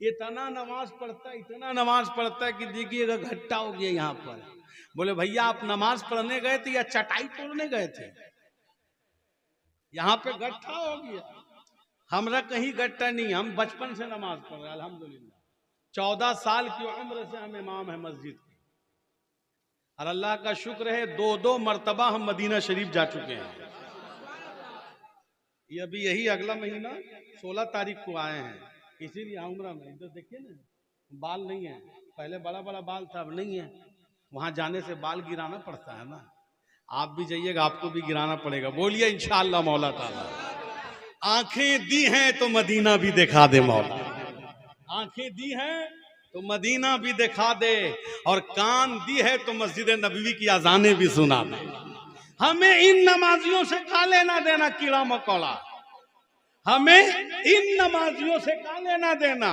इतना नमाज पढ़ता, इतना नमाज पढ़ता है कि देखिएगा घट्टा हो गया यहाँ पर। बोले भैया आप नमाज पढ़ने गए थे या चटाई तोड़ने गए थे? यहाँ पे गट्ठा हो गया। हमरा कहीं गट्टा नहीं, हम बचपन से नमाज पढ़ रहे हैं अल्हम्दुलिल्लाह। 14 साल की उम्र से हम इमाम है मस्जिद के, और अल्लाह का शुक्र है 2 मरतबा हम मदीना शरीफ जा चुके हैं। ये अभी यही अगला महीना 16 तारीख को आए हैं, इसीलिए उम्र में इधर देखिए ना, बाल नहीं है, पहले बड़ा बड़ा बाल था, अब नहीं है। वहां जाने से बाल गिराना पड़ता है ना, आप भी जाइएगा आपको भी गिराना पड़ेगा। बोलिए इंशाअल्लाह मौला ताला। आंखें दी हैं तो मदीना भी दिखा दे मौला, आंखें दी हैं तो मदीना भी दिखा दे, और कान दी है तो मस्जिद नबवी की अजानें भी सुना दे। हमें इन नमाजियों से का लेना देना, कीड़ा मकोड़ा, हमें इन नमाजियों से का लेना देना।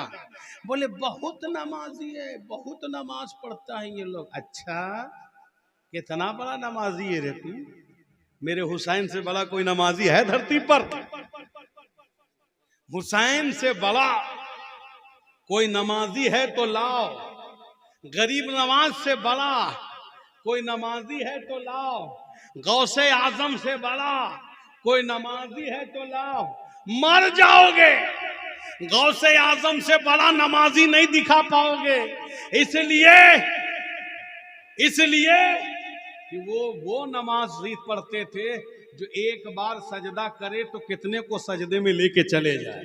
बोले बहुत नमाजी है, बहुत नमाज पढ़ता है ये लोग। अच्छा, कितना बड़ा नमाजी है रे तू? मेरे हुसैन से बड़ा कोई नमाजी है धरती पर? हुसैन से बड़ा कोई नमाजी है तो लाओ। गरीब नवाज से बड़ा कोई नमाजी है तो लाओ। गौसे आजम से बड़ा कोई नमाजी है तो लाओ। मर जाओगे, गौसे आजम से बड़ा नमाजी नहीं दिखा पाओगे। इसलिए कि वो नमाज पढ़ते थे जो एक बार सजदा करे तो कितने को सजदे में लेके चले जाए।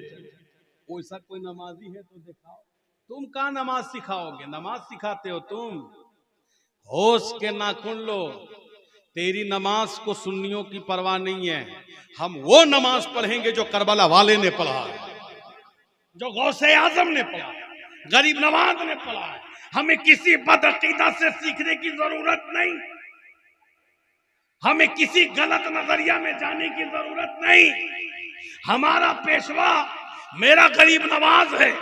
वैसा कोई नमाजी है तो दिखाओ। तुम कहाँ नमाज सिखाओगे? नमाज सिखाते हो तुम? होश के नाखून लो। तेरी नमाज को सुन्नियों की परवाह नहीं है। हम वो नमाज पढ़ेंगे जो करबला वाले ने पढ़ा है, जो गौसे आजम ने पढ़ा है, गरीब नवाज ने पढ़ा है। हमें किसी बदअकीदा से सीखने की जरूरत नहीं, हमें किसी गलत नजरिया में जाने की जरूरत नहीं। हमारा पेशवा मेरा गरीब नवाज है,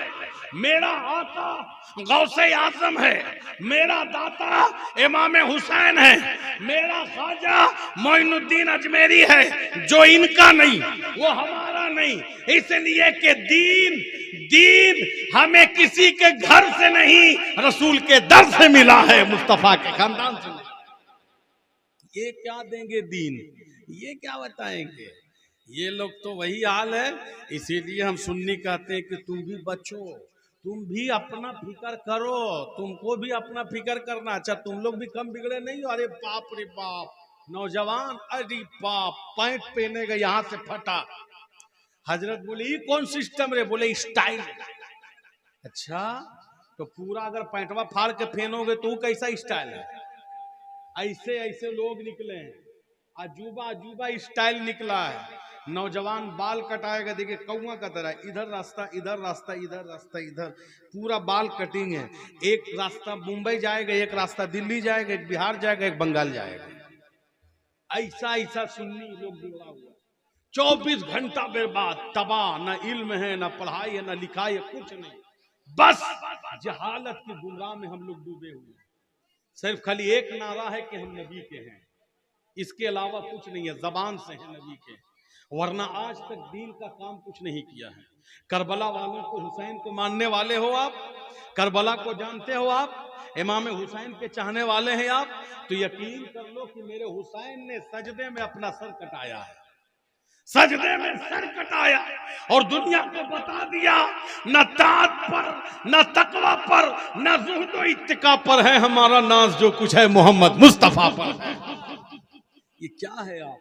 मेरा आका गौसे आजम है, मेरा दाता इमाम हुसैन है, मेरा ख्वाजा मोइनुद्दीन अजमेरी है। जो इनका नहीं वो हमारा नहीं। इसलिए कि दीन हमें किसी के घर से नहीं, रसूल के दर से मिला है, मुस्तफा के खानदान से। ये क्या देंगे दीन? ये क्या बताएंगे? ये लोग तो वही हाल है। इसीलिए हम सुन्नी कहते हैं कि तुम भी बचो, तुम भी अपना फिक्र करो, तुमको भी अपना फिक्र करना। अच्छा, तुम लोग भी कम बिगड़े नहीं हो? अरे बाप रे बाप, नौजवान, अरे बाप, पैंट पहने गए यहां से फटा। हजरत बोले ये कौन सिस्टम रे? बोले स्टाइल। अच्छा, तो पूरा अगर पैंटवा फाड़ के पहनोगे तो कैसा स्टाइल है? ऐसे ऐसे लोग निकले हैं, अजूबा अजूबा स्टाइल निकला है। नौजवान बाल कटाएगा, देखिए कौआ का तरह, इधर रास्ता, इधर रास्ता, इधर रास्ता, इधर, पूरा बाल कटिंग है। एक रास्ता मुंबई जाएगा, एक रास्ता दिल्ली जाएगा, एक बिहार जाएगा, एक बंगाल जाएगा। ऐसा ऐसा सुन्नी लोग बिगड़ा हुआ। 24 घंटा बर्बाद, तबाह, न इल्म है, न पढ़ाई है, न लिखाई है, कुछ नहीं। बस जहालत की गुमराह में हम लोग डूबे हुए। सिर्फ खाली एक नारा है कि हम नबी के हैं, इसके अलावा कुछ नहीं है। जबान से है नबी के, वरना आज तक दीन का काम कुछ नहीं किया है। करबला वालों को, हुसैन को मानने वाले हो आप, करबला को जानते हो आप, इमाम हुसैन के चाहने वाले हैं आप, तो यकीन कर लो कि मेरे हुसैन ने सजदे में अपना सर कटाया है, सजदे में सर कटाया और दुनिया को बता दिया न ताज पर, न तकवा पर, न ज़ुहद व इत्तिका पर है हमारा नाज, जो कुछ है मोहम्मद मुस्तफा पर है। ये क्या है? आप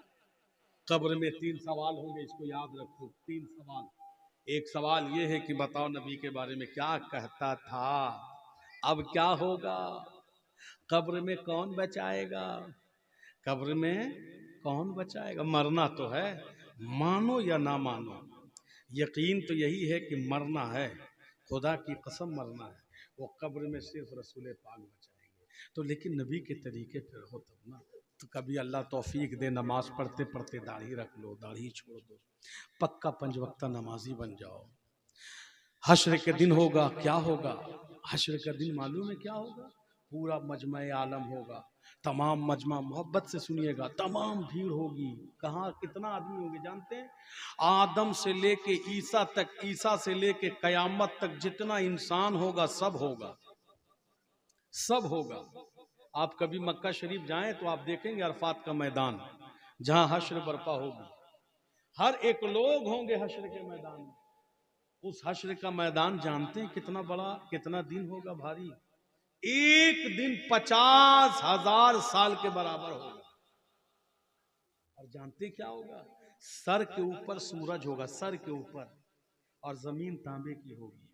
कब्र में 3 सवाल होंगे, इसको याद रखो। 3 सवाल। एक सवाल ये है कि बताओ नबी के बारे में क्या कहता था, अब क्या होगा, कब्र में कौन बचाएगा, कब्र में कौन बचाएगा? मरना तो है, मानो या ना मानो, यकीन तो यही है कि मरना है, खुदा की कसम मरना है। वो कब्र में सिर्फ रसूल पाक बचाएंगे। तो लेकिन नबी के तरीके पर हो तब ना। तो कभी अल्लाह तौफीक दे, नमाज पढ़ते पढ़ते दाढ़ी रख लो, दाढ़ी छोड़ दो, पक्का 5 वक्ता नमाजी बन जाओ। हश्र के दिन होगा, क्या होगा? हश्र का दिन मालूम है क्या होगा? पूरा मजमा आलम होगा, तमाम मजमा, मोहब्बत से सुनिएगा, तमाम भीड़ होगी। कहाँ कितना आदमी होंगे जानते हैं? आदम से लेके ईसा तक, ईसा से लेके कयामत तक जितना इंसान होगा सब होगा, सब होगा। आप कभी मक्का शरीफ जाएं तो आप देखेंगे अरफात का मैदान, जहां हश्र बर्पा होगी, हर एक लोग होंगे हश्र के मैदान में। उस हश्र का मैदान जानते हैं कितना बड़ा, कितना दिन होगा भारी? एक दिन 50,000 साल के बराबर होगा। और जानते क्या होगा? सर के ऊपर सूरज होगा, सर के ऊपर, और जमीन तांबे की होगी।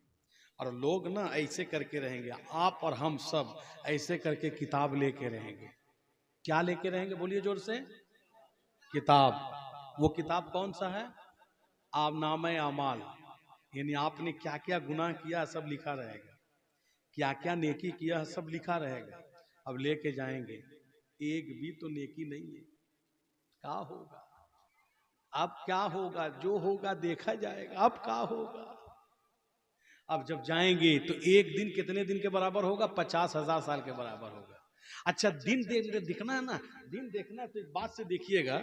और लोग ना ऐसे करके रहेंगे, आप और हम सब ऐसे करके किताब लेके रहेंगे। क्या लेके रहेंगे? बोलिए जोर से। किताब। वो किताब कौन सा है? नामे अमाल, यानी आपने क्या क्या गुनाह किया सब लिखा रहेगा, क्या क्या नेकी किया सब लिखा रहेगा। अब लेके जाएंगे, एक भी तो नेकी नहीं है, क्या होगा, अब क्या होगा, जो होगा देखा जाएगा, अब क्या होगा। अब जब जाएंगे तो एक दिन कितने दिन के बराबर होगा, 50,000 साल के बराबर होगा। अच्छा दिन दिखना है ना, दिन देखना है तो एक बात से देखिएगा,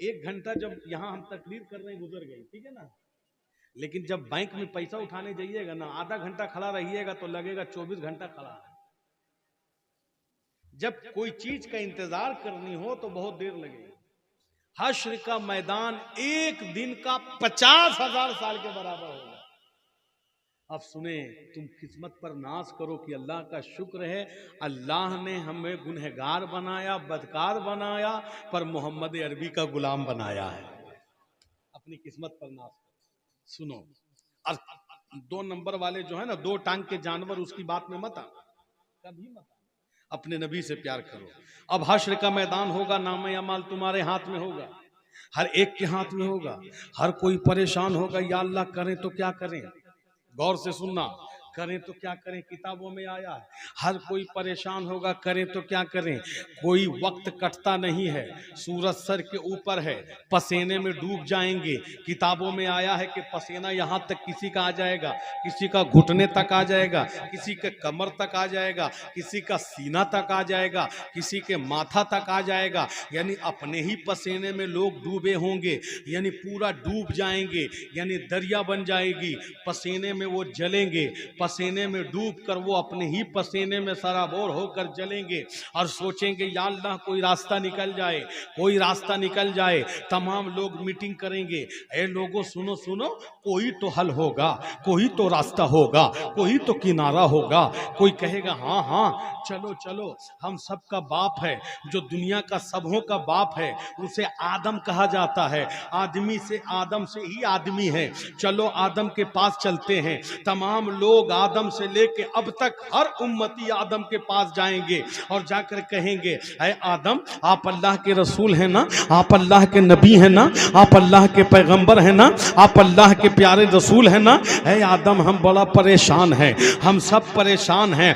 1 घंटा जब यहाँ हम तकरीर कर रहे हैं गुजर गई, ठीक है ना, लेकिन जब बैंक में पैसा उठाने जाइएगा ना, आधा घंटा खड़ा रहिएगा तो लगेगा 24 घंटा खड़ा है। जब कोई चीज का इंतजार करनी हो तो बहुत देर लगेगी। हश्र का मैदान एक दिन का 50,000 साल के बराबर होगा। अब सुने, तुम किस्मत पर नाज करो कि अल्लाह का शुक्र है, अल्लाह ने हमें गुनहगार बनाया, बदकार बनाया, पर मोहम्मद अरबी का गुलाम बनाया है। अपनी किस्मत पर नाज करो। सुनो, और 2 नंबर वाले जो है ना, 2 टांग के जानवर, उसकी बात में मत आना, कभी मत आना। अपने नबी से प्यार करो। अब हश्र का मैदान होगा, नाम अमाल तुम्हारे हाथ में होगा, हर एक के हाथ में होगा। हर कोई परेशान होगा, या अल्लाह करें तो क्या करें। गौर से सुनना, करें तो क्या करें, किताबों में आया है। हर कोई परेशान होगा, करें तो क्या करें। कोई वक्त कटता नहीं है, सूरज सर के ऊपर है, पसीने में डूब जाएंगे। किताबों में आया है कि पसीना यहाँ तक किसी का आ जाएगा, किसी का घुटने तक आ जाएगा, किसी के कमर तक आ जाएगा, किसी का सीना तक आ जाएगा, किसी के माथा तक आ जाएगा। यानी अपने ही पसीने में लोग डूबे होंगे, यानी पूरा डूब जाएंगे, यानी दरिया बन जाएगी, पसीने में वो जलेंगे। पसीने में डूब कर वो अपने ही पसीने में सराबोर होकर जलेंगे और सोचेंगे या अल्लाह कोई रास्ता निकल जाए, कोई रास्ता निकल जाए। तमाम लोग मीटिंग करेंगे, ए लोगों सुनो सुनो, कोई तो हल होगा, कोई तो रास्ता होगा, कोई तो किनारा होगा। कोई कहेगा हाँ हाँ चलो चलो, हम सबका बाप है, जो दुनिया का सबों का बाप है, उसे आदम कहा जाता है। आदमी से, आदम से ही आदमी है, चलो आदम के पास चलते हैं। तमाम लोग आदम से लेके अब तक हर उम्मती आदम के पास जाएंगे और जाकर कहेंगे, ऐ आदम आप अल्लाह के रसूल हैं ना, आप अल्लाह के नबी हैं ना, आप अल्लाह के पैगंबर हैं ना, आप अल्लाह के प्यारे रसूल हैं ना। ऐ आदम हम बड़ा परेशान हैं, हम सब परेशान हैं।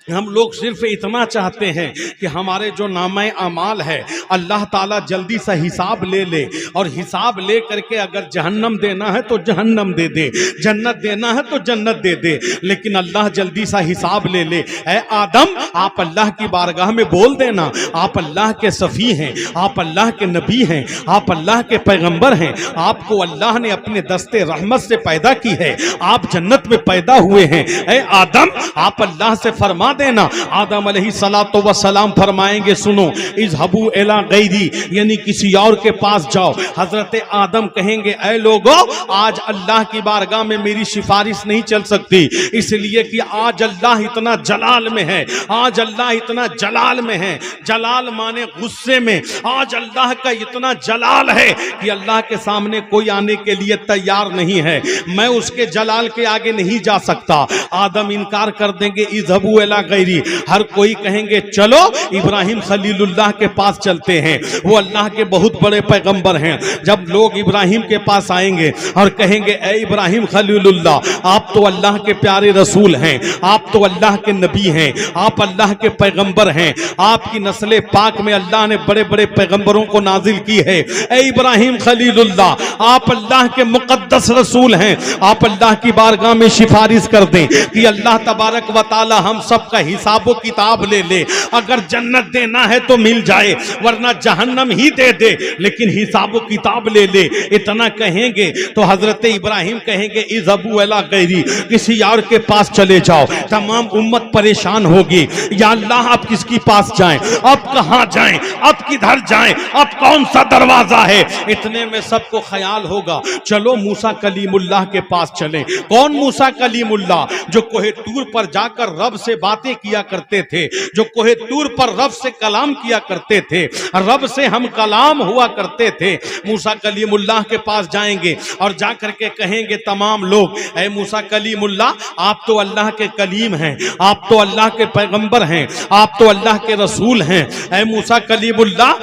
हम लोग सिर्फ इतना चाहते हैं कि हमारे जो नामे अमाल है अल्लाह ताला जल्दी सा हिसाब ले ले, और हिसाब ले करके अगर जहन्नम देना है तो जहन्नम दे दे, जन्नत देना है तो जन्नत दे दे, लेकिन अल्लाह जल्दी सा हिसाब ले ले। ऐ आदम आप अल्लाह की बारगाह में बोल देना, आप अल्लाह के सफ़ी हैं, आप अल्लाह के नबी हैं, आप अल्लाह के पैगंबर हैं, आपको अल्लाह ने अपने दस्ते रहमत से पैदा की है, आप जन्नत में पैदा हुए हैं। ऐ आदम आप अल्लाह से फरमा देना। आदम अलैहिस्सलातु वस्सलाम फरमाएंगे, सुनो, इज़हबू इला गैरी, यानी किसी और के पास जाओ। हजरत आदम कहेंगे, ऐ लोगों आज अल्लाह की बारगाह में मेरी सिफारिश नहीं चल सकती, इसलिए कि आज अल्लाह इतना जलाल में है, आज अल्लाह इतना जलाल में है। जलाल माने गुस्से में। आज अल्लाह का इतना जलाल है कि अल्लाह के सामने कोई आने के लिए तैयार नहीं है, मैं उसके जलाल के आगे नहीं जा सकता। आदम इनकार कर देंगे, इज़हबू इला गैरी। हर कोई कहेंगे चलो इब्राहिम खलीलुल्लाह के पास चलते हैं, वो अल्लाह के बहुत बड़े पैगंबर हैं। जब लोग इब्राहिम के पास आएंगे और कहेंगे, ए इब्राहिम खलीलुल्लाह आप तो अल्लाह के प्यारे रसूल हैं, आप तो अल्लाह के नबी हैं, आप अल्लाह के पैगंबर हैं, आपकी नस्ल पाक में अल्लाह ने बड़े बड़े पैगंबरों को नाजिल की है। ए इब्राहिम खलीलुल्लाह आप अल्लाह के मुकद्दस रसूल हैं, आप अल्लाह की बारगाह में सिफारिश कर दें कि अल्लाह तबारक व तआला हम सब का हिसाबो किताब ले ले, अगर जन्नत देना है तो मिल जाए, वरना जहन्नम ही दे दे, लेकिन हिसाबो किताब ले ले। इतना कहेंगे तो हजरत इब्राहिम कहेंगे, इज़हबू इला गैरी, किसी और के पास चले जाओ। तमाम उम्मत परेशान होगी, या अल्लाह आप किसके पास जाएं, अब कहां जाएं, अब किधर जाएं, अब कौन सा दरवाजा है। इतने में सबको ख्याल होगा, चलो मूसा कलीमुल्लाह के पास चलें। कौन मूसा कलीमुल्लाह? जो कोहे तूर पर जाकर रब से बातें किया करते थे, जो कोहे तूर पर रब से कलाम किया करते थे, रब से हम कलाम हुआ करते थे। मूसा कलीमुल्लाह के पास जाएंगे और जाकर के कहेंगे तमाम लोग, ऐ मूसा कलीमुल्लाह आप तो अल्लाह के कलीम हैं, आप तो अल्लाह के पैगंबर हैं, आप तो अल्लाह के रसूल हैं। ऐ मूसा कलीमुल्लाह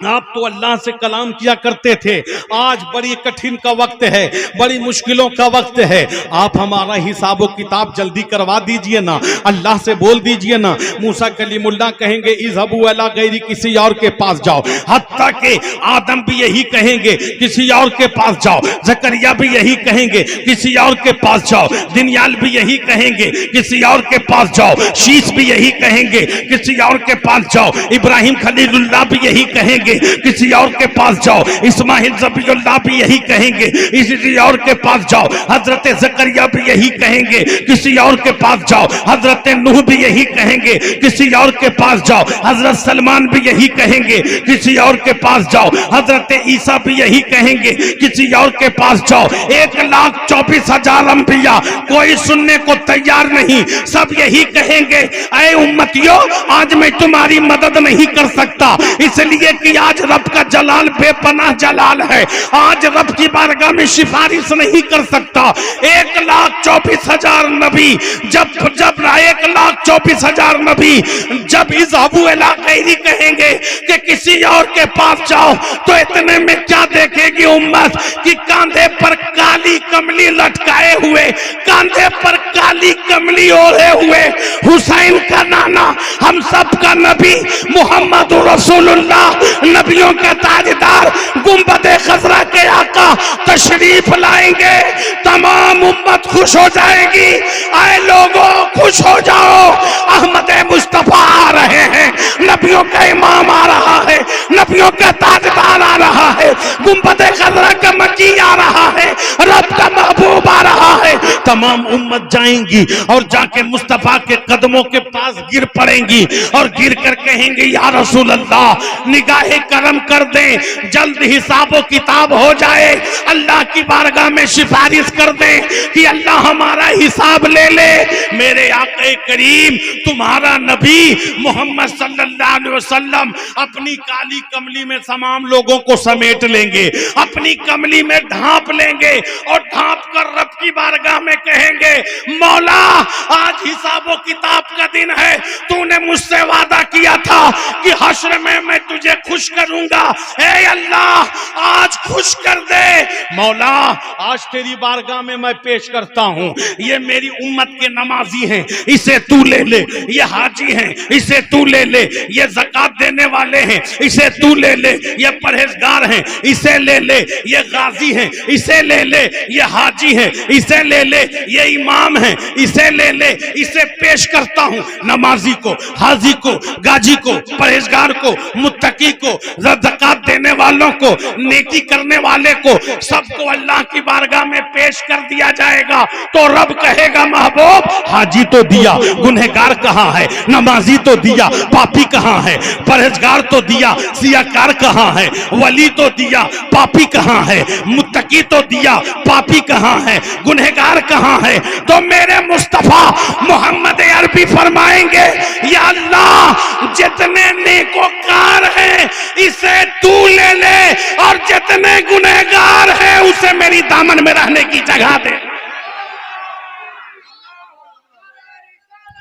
आप तो अल्लाह से कलाम किया करते थे, आज बड़ी कठिन का वक्त है, बड़ी मुश्किलों का वक्त है, आप हमारा हिसाब किताब जल्दी करवा दीजिए ना, अल्लाह से बोल दीजिए ना। मूसा कलीमुल्लाह कहेंगे इज़हबू अला गैरी, किसी और के पास जाओ। हत्ता के आदम भी यही कहेंगे किसी और के पास जाओ, जकरिया भी यही कहेंगे किसी और के पास जाओ, दिनयाल भी यही कहेंगे किसी और के पास जाओ, शीश भी यही कहेंगे किसी और के पास जाओ, इब्राहिम खलीलुल्लाह भी यही कहेंगे किसी और के पास जाओ, इस्माइल ज़बीउल्लाह भी यही कहेंगे किसी और के पास जाओ, हजरत जकरिया भी यही कहेंगे किसी और के पास जाओ, हजरत नूह भी यही कहेंगे किसी और के पास जाओ, हजरत सलमान भी यही कहेंगे किसी और के पास जाओ, हजरत ईसा भी यही कहेंगे किसी और के पास जाओ। 1,24,000 अंबिया, कोई सुनने को तैयार नहीं, सब यही कहेंगे ऐ उम्मतियों आज मैं तुम्हारी मदद नहीं कर सकता, इसलिए कि आज रब का जलाल बेपनाह जलाल है, आज रब की बारगाह में सिफारिश नहीं कर सकता। 1,24,000 नबी जब 1,24,000 नबी जब इज़हबू इला गैरी कहेंगे कि किसी और के पास जाओ, तो इतने में क्या देखेगी उम्मत कि कांधे पर काली कमली लटकाए हुए, कांधे पर काली कमली ओढ़े हुए हुसैन का नाना, हम सब का नबी मोहम्मद रसूलुल्लाह, नबियों का ताजदार, गुंबदे खजरा के आका तशरीफ लाएंगे, तमाम उम्मत खुश हो जाएगी। आए लोगों खुश हो जाओ, अहमद मुस्तफा आ रहे हैं, नबियों का इमाम आ रहा है, नबियों का ताजदार आ रहा है, गुंबदे खजरा का मकी आ रहा है, रब का महबूब आ रहा है। तमाम उम्मत जाएंगी और जाके मुस्तफा के कदमों के पास गिर पड़ेंगी और गिर कर कहेंगे या रसूल अल्लाह निगाहे करम कर दें, जल्द हिसाबो किताब हो जाए, अल्लाह की बारगाह में सिफारिश कर दें कि अल्लाह हमारा हिसाब ले ले। मेरे आक़ा करीम तुम्हारा नबी मोहम्मद सल्लल्लाहु अलैहि वसल्लम अपनी काली कमली में तमाम लोगों को समेट लेंगे, अपनी कमली में ढांप लेंगे और ढांप कर रब की बारगाह में कहेंगे मौला आज हिसाबो किताब का दिन है, तूने मुझसे वादा किया था कि हश्र में मैं तुझे खुश करूंगा, ए अल्लाह आज खुश कर दे। मौला आज तेरी बारगाह में मैं पेश करता हूं, ये मेरी उम्मत के नमाजी हैं, इसे तू ले ले, ये हाजी हैं, इसे तू ले ले, ये ज़कात देने वाले हैं, इसे तू ले ले, ये परहेजगार हैं, इसे ले ले, ये गाजी हैं, इसे ले ले, ये हाजी हैं, इसे ले ले, ये इमाम हैं, इसे ले ले, इसे पेश करता हूं। नमाजी को, हाजी को, गाजी को, परहेजगार को, मुत्तकी को, ज़कात देने वालों को, नेकी करने वाले को, सबको अल्लाह की बारगाह में पेश कर दिया जाएगा। तो रब कहेगा महबूब हाजी तो दिया, गुनहगार कहाँ है, नमाजी तो दिया, पापी कहाँ है, परहेजगार तो दिया, सियाकार कहाँ है, वली तो दिया, पापी कहाँ है, मुत्तकी तो दिया, पापी कहाँ है, गुनहगार कहाँ है। तो मेरे मुस्तफा मोहम्मद अरबी फरमाएंगे या अल्लाह जितने नेकोकार हैं इसे तू ले ले और जितने गुनहगार हैं उसे मेरी दामन में रहने की जगह दे।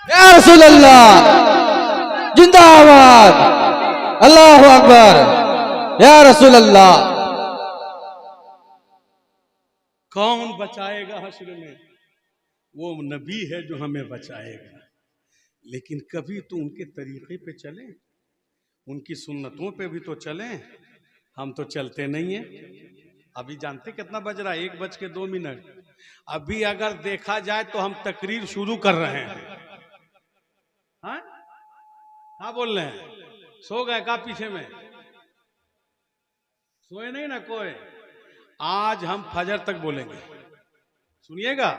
या रसूल अल्लाह जिंदाबाद, अल्लाहु अकबर, या रसूल अल्लाह। कौन बचाएगा हश्र में? वो नबी है जो हमें बचाएगा, लेकिन कभी तो उनके तरीके पे चलें, उनकी सुन्नतों पे भी तो चलें। हम तो चलते नहीं हैं। अभी जानते कितना बज रहा है? 1:02। अभी अगर देखा जाए तो हम तकरीर शुरू कर रहे हैं। हाँ हाँ बोल रहे हैं, सो गए का पीछे में? सोए नहीं ना कोई। आज हम फजर तक बोलेंगे, सुनिएगा।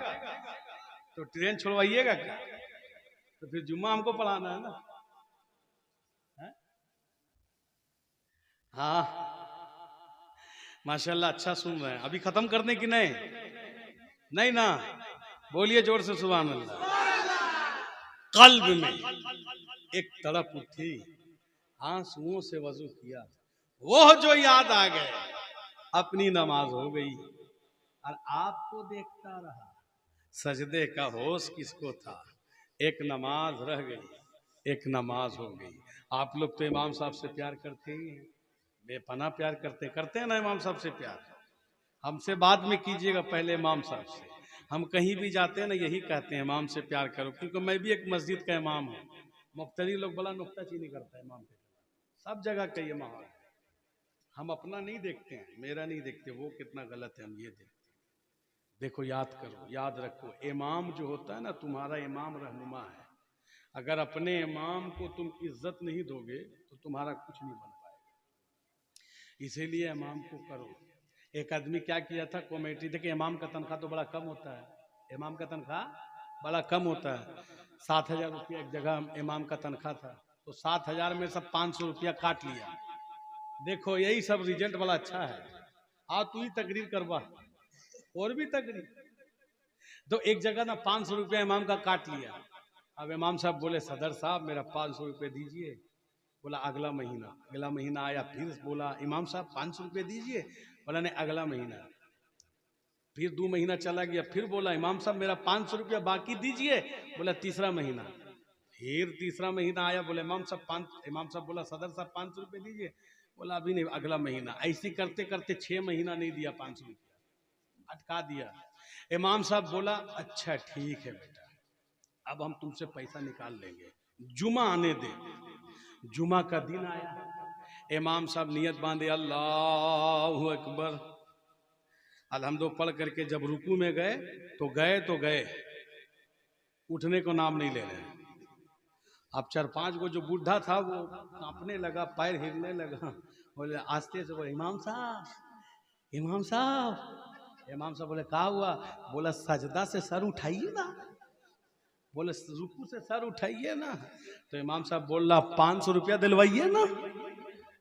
तो ट्रेन छोड़वाइएगा क्या? तो फिर जुम्मा हमको पढ़ाना है ना। हाँ माशाल्लाह, अच्छा सुन रहे हैं। अभी खत्म करने की नहीं? नहीं ना? बोलिए जोर से सुभान अल्लाह। कल्ब में एक तड़प उठी, आंसुओं से वजू किया, वो जो याद आ गए, अपनी नमाज हो गई और आपको देखता रहा। सजदे का होश किसको था? एक नमाज रह गई, एक नमाज हो गई। आप लोग तो इमाम साहब से प्यार करते ही हैं, बेपना प्यार करते हैं ना इमाम साहब से प्यार। हमसे बाद में कीजिएगा, पहले इमाम साहब से। हम कहीं भी जाते हैं ना यही कहते हैं इमाम से प्यार करो, क्योंकि मैं भी एक मस्जिद का इमाम हूँ। मुख्तलिफ लोग बड़ा नुक्ताचीनी करता है इमाम के, सब जगह का ये माहौल है। हम अपना नहीं देखते हैं, मेरा नहीं देखते, वो कितना गलत है, हम ये देखते हैं। देखो याद करो, याद रखो, इमाम जो होता है ना तुम्हारा इमाम रहनुमा है। अगर अपने इमाम को तुम इज्जत नहीं दोगे तो तुम्हारा कुछ नहीं बन पाएगा। इसीलिए इमाम को करो। एक आदमी क्या किया था, कमेटी देखिए, इमाम का तनख्वाह तो बड़ा कम होता है, इमाम का तनख्वाह बड़ा कम होता है। 7,000 रुपया एक जगह इमाम का तनख्वाह था, तो 7,000 में सब 500 रुपया काट लिया। देखो यही सब रिजल्ट बड़ा अच्छा है। आ तू ही तकरीर करवा, और भी तकरीर। तो एक जगह ना 500 रुपया इमाम का काट लिया। अब इमाम साहब बोले, सदर साहब मेरा 500 रुपये दीजिए। बोला अगला महीना। अगला महीना आया, फिर बोला इमाम साहब 500 रुपये दीजिए। बोला नहीं, अगला महीना। फिर 2 महीना चला गया, फिर बोला इमाम साहब मेरा 500 रुपया बाकी दीजिए। बोला तीसरा महीना। फिर तीसरा महीना आया, बोले इमाम साहब बोला सदर साहब 500 रुपये दीजिए। बोला अभी नहीं, अगला महीना। ऐसे करते करते 6 महीना नहीं दिया 500 रुपया, अटका दिया। इमाम साहब बोला अच्छा ठीक है बेटा, अब हम तुमसे पैसा निकाल लेंगे, जुमा आने दे। जुमा का दिन आया, इमाम साहब नियत बांधे, अल्लाहु अकबर, अलहम्दो पढ़ करके जब रुकू में गए तो गए, उठने को नाम नहीं ले रहे। अब 4-5 को जो बूढ़ा था वो कांपने लगा, पैर हिलने लगा। बोले आस्ते से बोले इमाम साहब। इमाम साहब बोले क्या हुआ? बोला सजदा से सर उठाइए ना। बोले रुकू से सर उठाइए ना। तो इमाम साहब बोल रहा 500 रुपया दिलवाइए ना,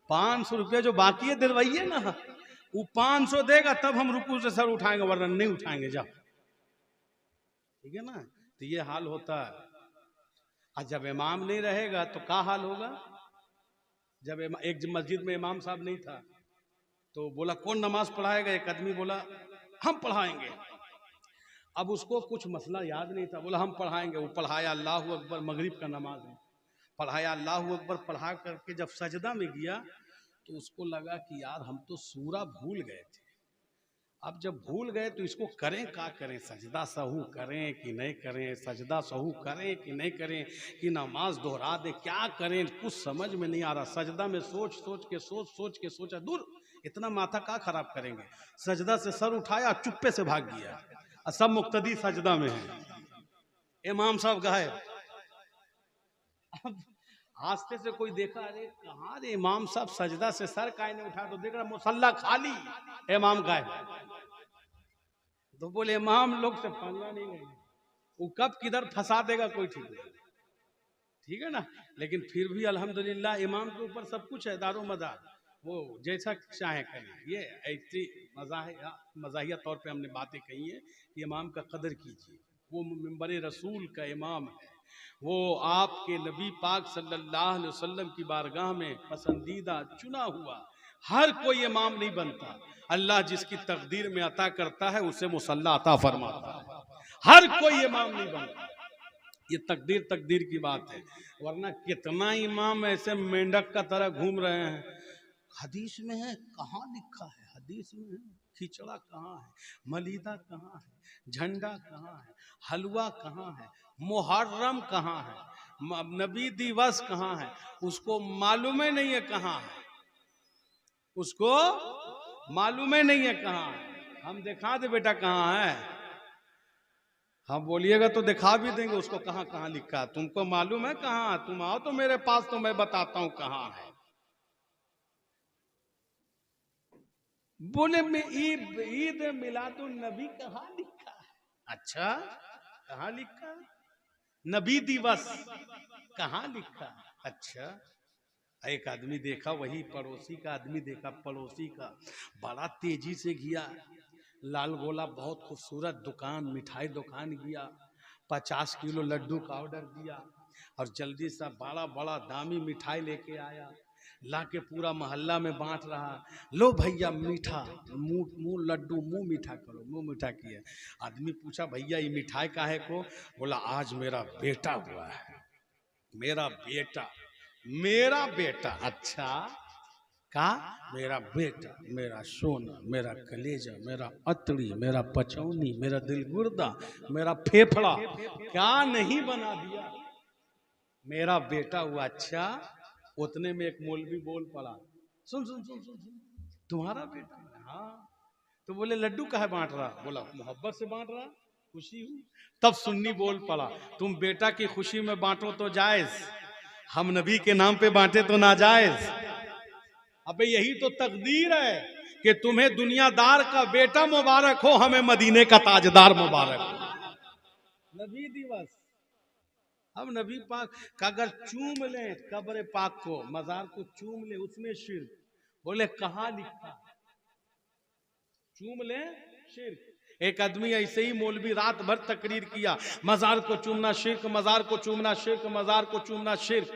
500 रुपया जो बाकी है दिलवाइए ना। वो 500 देगा तब हम रुकू से सर उठाएंगे, वरना नहीं उठाएंगे। जाओ, ठीक है ना। तो ये हाल होता है। और जब इमाम नहीं रहेगा तो क्या हाल होगा? जब एक मस्जिद में इमाम साहब नहीं था तो बोला कौन नमाज पढ़ाएगा? एक आदमी बोला हम पढ़ाएंगे। अब उसको कुछ मसला याद नहीं था, बोला हम पढ़ाएंगे। वो पढ़ाया अल्लाहु अकबर, मगरिब का नमाज है, पढ़ाया अल्लाहु अकबर। पढ़ा करके जब सजदा में गया तो उसको लगा कि यार हम तो सूरा भूल गए थे। अब जब भूल गए तो इसको करें क्या करें? सजदा सहू करें कि नहीं करें? सजदा सहू करें कि नहीं करें? कि नमाज दोहरा दे? क्या करें? कुछ समझ में नहीं आ रहा। सजदा में सोच के सोचा, दूर इतना माथा का खराब करेंगे। सजदा से सर उठाया, चुप्पे से भाग गया। और सब मुक्तदी सजदा में है, इमाम साहब गायब। अब आस्ते से कोई देखा, अरे कहाँ रे इमाम साहब सजदा से सर काहे नहीं उठा? तो देख रहा मुसल्ला खाली, इमाम गायब। तो बोले इमाम लोग से पंगा नहीं गए, वो कब किधर फंसा देगा कोई ठीक नहीं, ठीक है ना। लेकिन फिर भी अल्हम्दुलिल्लाह इमाम के ऊपर सब कुछ है, दारो मदार, वो जैसा चाहे करें। ये ऐसी मज़ाहिया तौर पे हमने बातें कही है कि इमाम का कदर कीजिए। वो मिंबर रसूल का इमाम है, वो आपके नबी पाक सल्लल्लाहु अलैहि वसल्लम की बारगाह में पसंदीदा चुना हुआ। हर कोई इमाम नहीं बनता, अल्लाह जिसकी तकदीर में अता करता है उसे मुसल्ला अता फरमाता है। हर कोई इमाम नहीं बनता, ये तकदीर की बात है। वरना कितना इमाम ऐसे मेंढक का तरह घूम रहे हैं। हदीस में है, कहाँ लिखा है? हदीस में है, खिचड़ा कहाँ है? मलीदा कहाँ है? झंडा कहाँ है? हलवा कहाँ है? मुहर्रम कहाँ है? नबी दिवस कहाँ है? उसको मालूम ही नहीं है कहाँ है, उसको मालूम ही नहीं है कहाँ है। हम दिखा दे बेटा कहाँ है, हम बोलिएगा तो दिखा भी देंगे उसको कहाँ कहाँ लिखा है। तुमको मालूम है कहाँ? तुम आओ तो मेरे पास, तो मैं बताता हूँ कहाँ है। बोले मैं ईद मिलादुन नबी कहाँ लिखा है? अच्छा कहाँ लिखा है? नबी दिवस कहाँ लिखा है? अच्छा। एक आदमी देखा, वही पड़ोसी का आदमी देखा, पड़ोसी का बड़ा तेजी से गया, लाल गोला बहुत खूबसूरत दुकान, मिठाई दुकान गया, 50 किलो लड्डू का ऑर्डर दिया और जल्दी से बड़ा बड़ा दामी मिठाई लेके आया, लाके पूरा मोहल्ला में बांट रहा। लो भैया मीठा, मुंह लड्डू, मुंह मीठा करो। मुंह मीठा किया। आदमी पूछा भैया ये मिठाई काहे को? बोला आज मेरा बेटा हुआ है। मेरा बेटा। अच्छा कहा मेरा बेटा, मेरा सोना, मेरा कलेजा, मेरा अतड़ी, मेरा पचौनी, मेरा दिल गुर्दा, मेरा फेफड़ा, क्या नहीं बना दिया। मेरा बेटा हुआ। अच्छा, उतने में एक मौलवी बोल पड़ा, सुन सुन सुन सुन सुन, तुम्हारा बेटा? हाँ। तो बोले लड्डू काहे बांट रहा? बोला मोहब्बत से बांट रहा, खुशी हूं। तब सुन्नी बोल पड़ा, तुम बेटा की खुशी में बांटो तो जायज, हम नबी के नाम पे बांटे तो नाजायज। अबे यही तो तकदीर है कि तुम्हें दुनियादार का बेटा मुबारक हो, हमें मदीने का ताजदार मुबारक हो। नबी दिवस। अब नबी पाक का अगर चूम ले कब्र पाक को, मजार को चूम ले, उसमें शिर्क। बोले कहां लिखा? चूम ले शिर्क। एक आदमी ऐसे ही मौलवी रात भर तकरीर किया, मजार को चूमना शिर्क, मजार को चूमना शिर्क, मजार को चूमना शिर्क,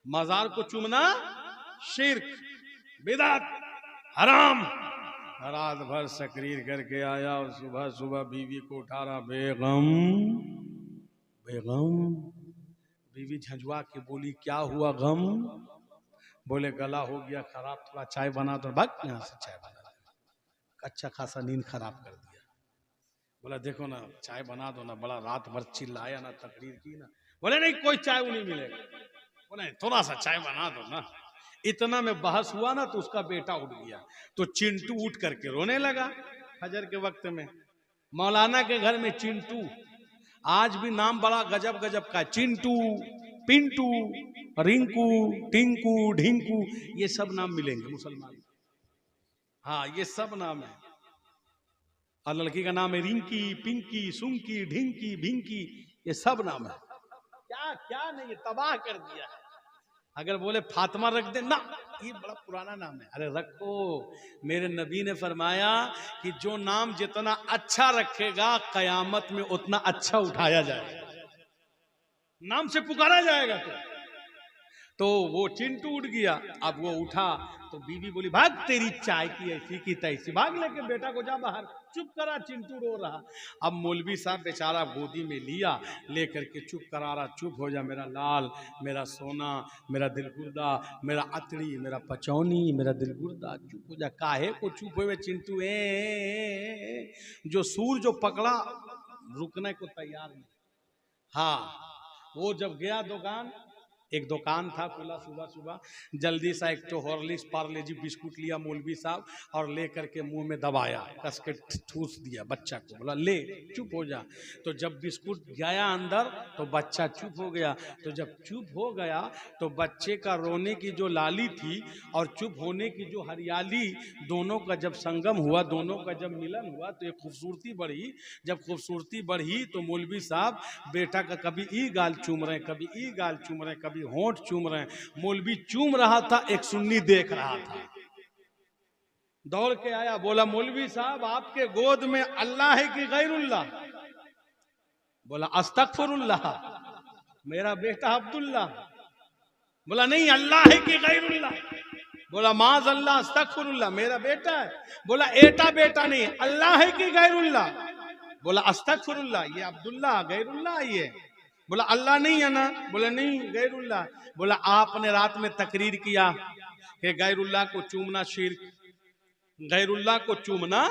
मजार को चूमना शिर्क, बिदअत, हराम। रात भर तकरीर करके आया और सुबह सुबह बीवी को उठा रहा, बेगम बेगम। बीवी झंझुआ के बोली क्या हुआ गम? बोले गला हो गया खराब, थोड़ा चाय बना दो। भाग यहाँ से, चाय बना दो। अच्छा खासा नींद खराब कर दिया। बोला देखो ना, चाय बना दो ना, बड़ा रात भर चिल्लाया ना, तकरीर की ना। बोले नहीं, कोई चाय नहीं मिलेगा। बोले थोड़ा सा चाय बना दो ना। इतना में बहस हुआ ना, तो उसका बेटा उठ गया, तो चिंटू उठ करके रोने लगा। फजर के वक्त में मौलाना के घर में चिंटू, आज भी नाम बड़ा गजब गजब का, चिंटू, पिंटू, रिंकू, टिंकू, ढिंकू, ये सब नाम मिलेंगे मुसलमान। हाँ, ये सब नाम है। और लड़की का नाम है रिंकी, पिंकी, सुंकी, ढिंकी, भिंकी, ये सब नाम है। क्या क्या नहीं, तबाह कर दिया है। अगर बोले फातिमा रख दे ना, ये बड़ा पुराना नाम है। अरे रखो, मेरे नबी ने फरमाया कि जो नाम जितना अच्छा रखेगा, कयामत में उतना अच्छा उठाया जाएगा, नाम से पुकारा जाएगा। तो वो चिंटू उठ गया। अब वो उठा तो बीवी बोली भाग, तेरी चाय की ऐसी की तैसी, भाग लेके बेटा को जा बाहर। चुप करा, चिंटू रो रहा। अब मौलवी साहब बेचारा गोदी में लिया, लेकर के चुप करा रहा, चुप हो जा मेरा लाल, मेरा सोना, मेरा दिल गुर्दा, मेरा अतड़ी, मेरा पचौनी, मेरा दिल गुर्दा, चुप हो जा। काहे को चुप हुए चिंटू? जो सूर जो पकड़ा, रुकने को तैयार नहीं। हाँ, वो जब गया दुकान, एक दुकान था खुला, सुबह सुबह जल्दी सा एक तो हॉर्लिक्स पार्ले जी बिस्कुट लिया मौलवी साहब, और लेकर के मुंह में दबाया, कस के ठूस दिया बच्चा को। बोला ले, चुप हो जा। तो जब बिस्कुट गया अंदर तो बच्चा चुप हो गया। तो जब चुप हो गया तो बच्चे का रोने की जो लाली थी और चुप होने की जो हरियाली, दोनों का जब संगम हुआ, दोनों का जब मिलन हुआ, तो एक खूबसूरती बढ़ी। जब खूबसूरती बढ़ी तो मौलवी साहब बेटा का कभी ई गाल चूम रहे, कभी ई गाल चूम रहे, कभी होंठ चूम रहे हैं। मौलवी चूम रहा था, एक सुन्नी देख रहा था, दौड़ के आया, बोला मौलवी साहब आपके गोद में अल्लाह है कि गैरुल्लाह? बोला अस्तगफिरुल्लाह, मेरा बेटा अब्दुल्ला। बोला नहीं, अल्लाह है कि गैरुल्लाह? बोला माज अल्लाह अस्तगफिरुल्लाह, मेरा बेटा है। बोला एटा बेटा नहीं, अल्लाह है कि गैरुल्लाह? बोला अस्तगफिरुल्लाह, ये अब्दुल्ला गैरुल्लाह ये। बोला अल्लाह नहीं है ना? बोला नहीं, गैरुल्लाह। बोला आपने रात में तकरीर किया कि गैरुल्लाह को चूमना शिर्क, गैरुल्लाह को चूमना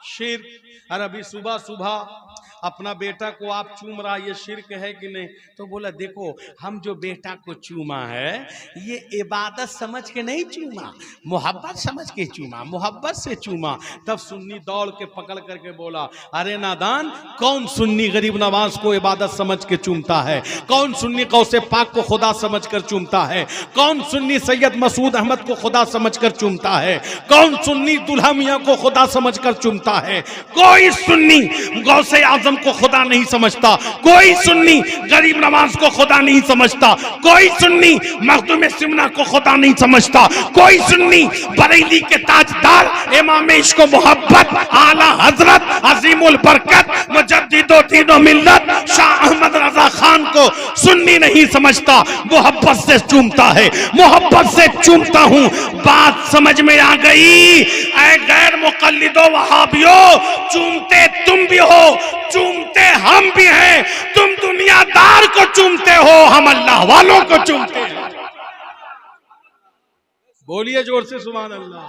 शिर्क। और अभी सुबह सुबह अपना बेटा को आप चूम रहा, ये शिर्क है कि नहीं? तो बोला देखो, हम जो बेटा को चूमा है ये इबादत समझ के नहीं चूमा, मोहब्बत समझ के चूमा, मोहब्बत से चूमा। तब सुन्नी दौड़ के पकड़ करके बोला अरे नादान, कौन सुन्नी गरीब नवाज को इबादत समझ के चूमता है? कौन सुन्नी गौसे पाक को खुदा समझ कर चूमता है? कौन सुन्नी सैयद मसूद अहमद को खुदा समझ कर चूमता है? कौन सुन्नी दुल्हा मियां को खुदा समझ कर चूमता है? कोई सुन्नी गौसे आजम को खुदा नहीं समझता, कोई सुन्नी गरीब नवाज को खुदा नहीं समझता, कोई सुन्नी मखदूम सिमना को खुदा नहीं समझता, कोई सुन्नी बरेली के ताजदार इमाम इश्क व मोहब्बत आला हजरत अजीमुल बरकत मुजद्दिदो दीनो मिल्लत शाह अहमद रजा खान को सुन्नी नहीं समझता, मोहब्बत से चूमता है, मोहब्बत से चूमता हूं। बात समझ में आ गई? ऐ गैर मुकल्लिदो वहाबियो, चूमते तुम भी हो, चूमते हम भी हैं। तुम दुनियादार को चूमते हो, हम अल्लाह वालों को चूमते हैं। बोलिए जोर से सुभान अल्लाह।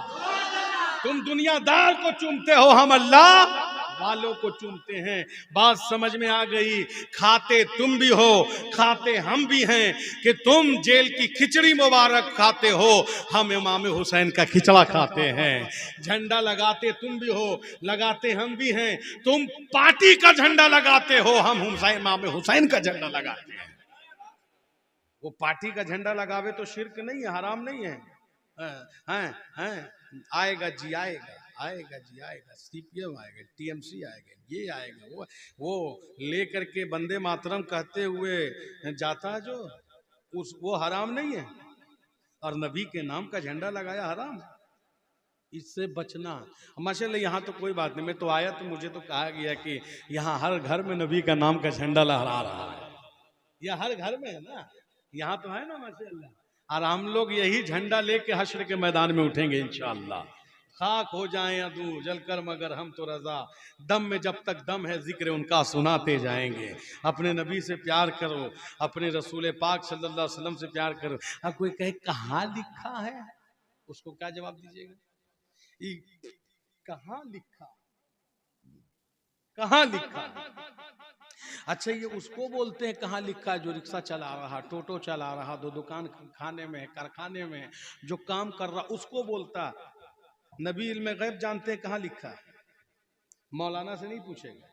तुम दुनियादार को चूमते हो, हम अल्लाह वालों को चूमते हैं। बात समझ में आ गई। खाते तुम भी हो, खाते हम भी हैं कि तुम जेल की खिचड़ी मुबारक खाते हो, हम इमाम हुसैन का खिचड़ा खाते हैं। झंडा लगाते तुम भी हो, लगाते हम भी हैं। तुम पार्टी का झंडा लगाते हो, हम इमाम हुसैन का झंडा लगाते हैं। वो पार्टी का झंडा लगावे तो शिर्क नहीं है, हराम नहीं है। आएगा जी आएगा, आएगा जी आएगा, सीपीएम आएगा, टीएमसी आएगा, ये आएगा, वो लेकर के वंदे मातरम कहते हुए जाता है जो वो हराम नहीं है। और नबी के नाम का झंडा लगाया हराम। इससे बचना। माशाल्लाह यहाँ तो कोई बात नहीं, मैं तो आया तो मुझे तो कहा गया कि यहाँ हर घर में नबी का नाम का झंडा लहरा रहा है। यह हर घर में है ना, यहाँ तो है ना माशाल्लाह। और हम लोग यही झंडा लेके हश्र के मैदान में उठेंगे इंशाअल्लाह। खाक हो जाएं अदू जलकर मगर हम तो रजा, दम में जब तक दम है जिक्र उनका सुनाते जाएंगे। अपने नबी से प्यार करो, अपने रसूल पाक सल्लल्लाहु अलैहि वसल्लम से प्यार करो। अब कोई कहे कहाँ लिखा है, उसको क्या जवाब दीजिएगा? कहाँ लिखा, कहाँ लिखा? अच्छा ये उसको बोलते हैं कहाँ लिखा है जो रिक्शा चला रहा, टोटो चला रहा, दो दुकान खाने में, कारखाने में जो काम कर रहा, उसको बोलता। नबी इल्म गैब जानते हैं कहाँ लिखा है। मौलाना से नहीं पूछेगा,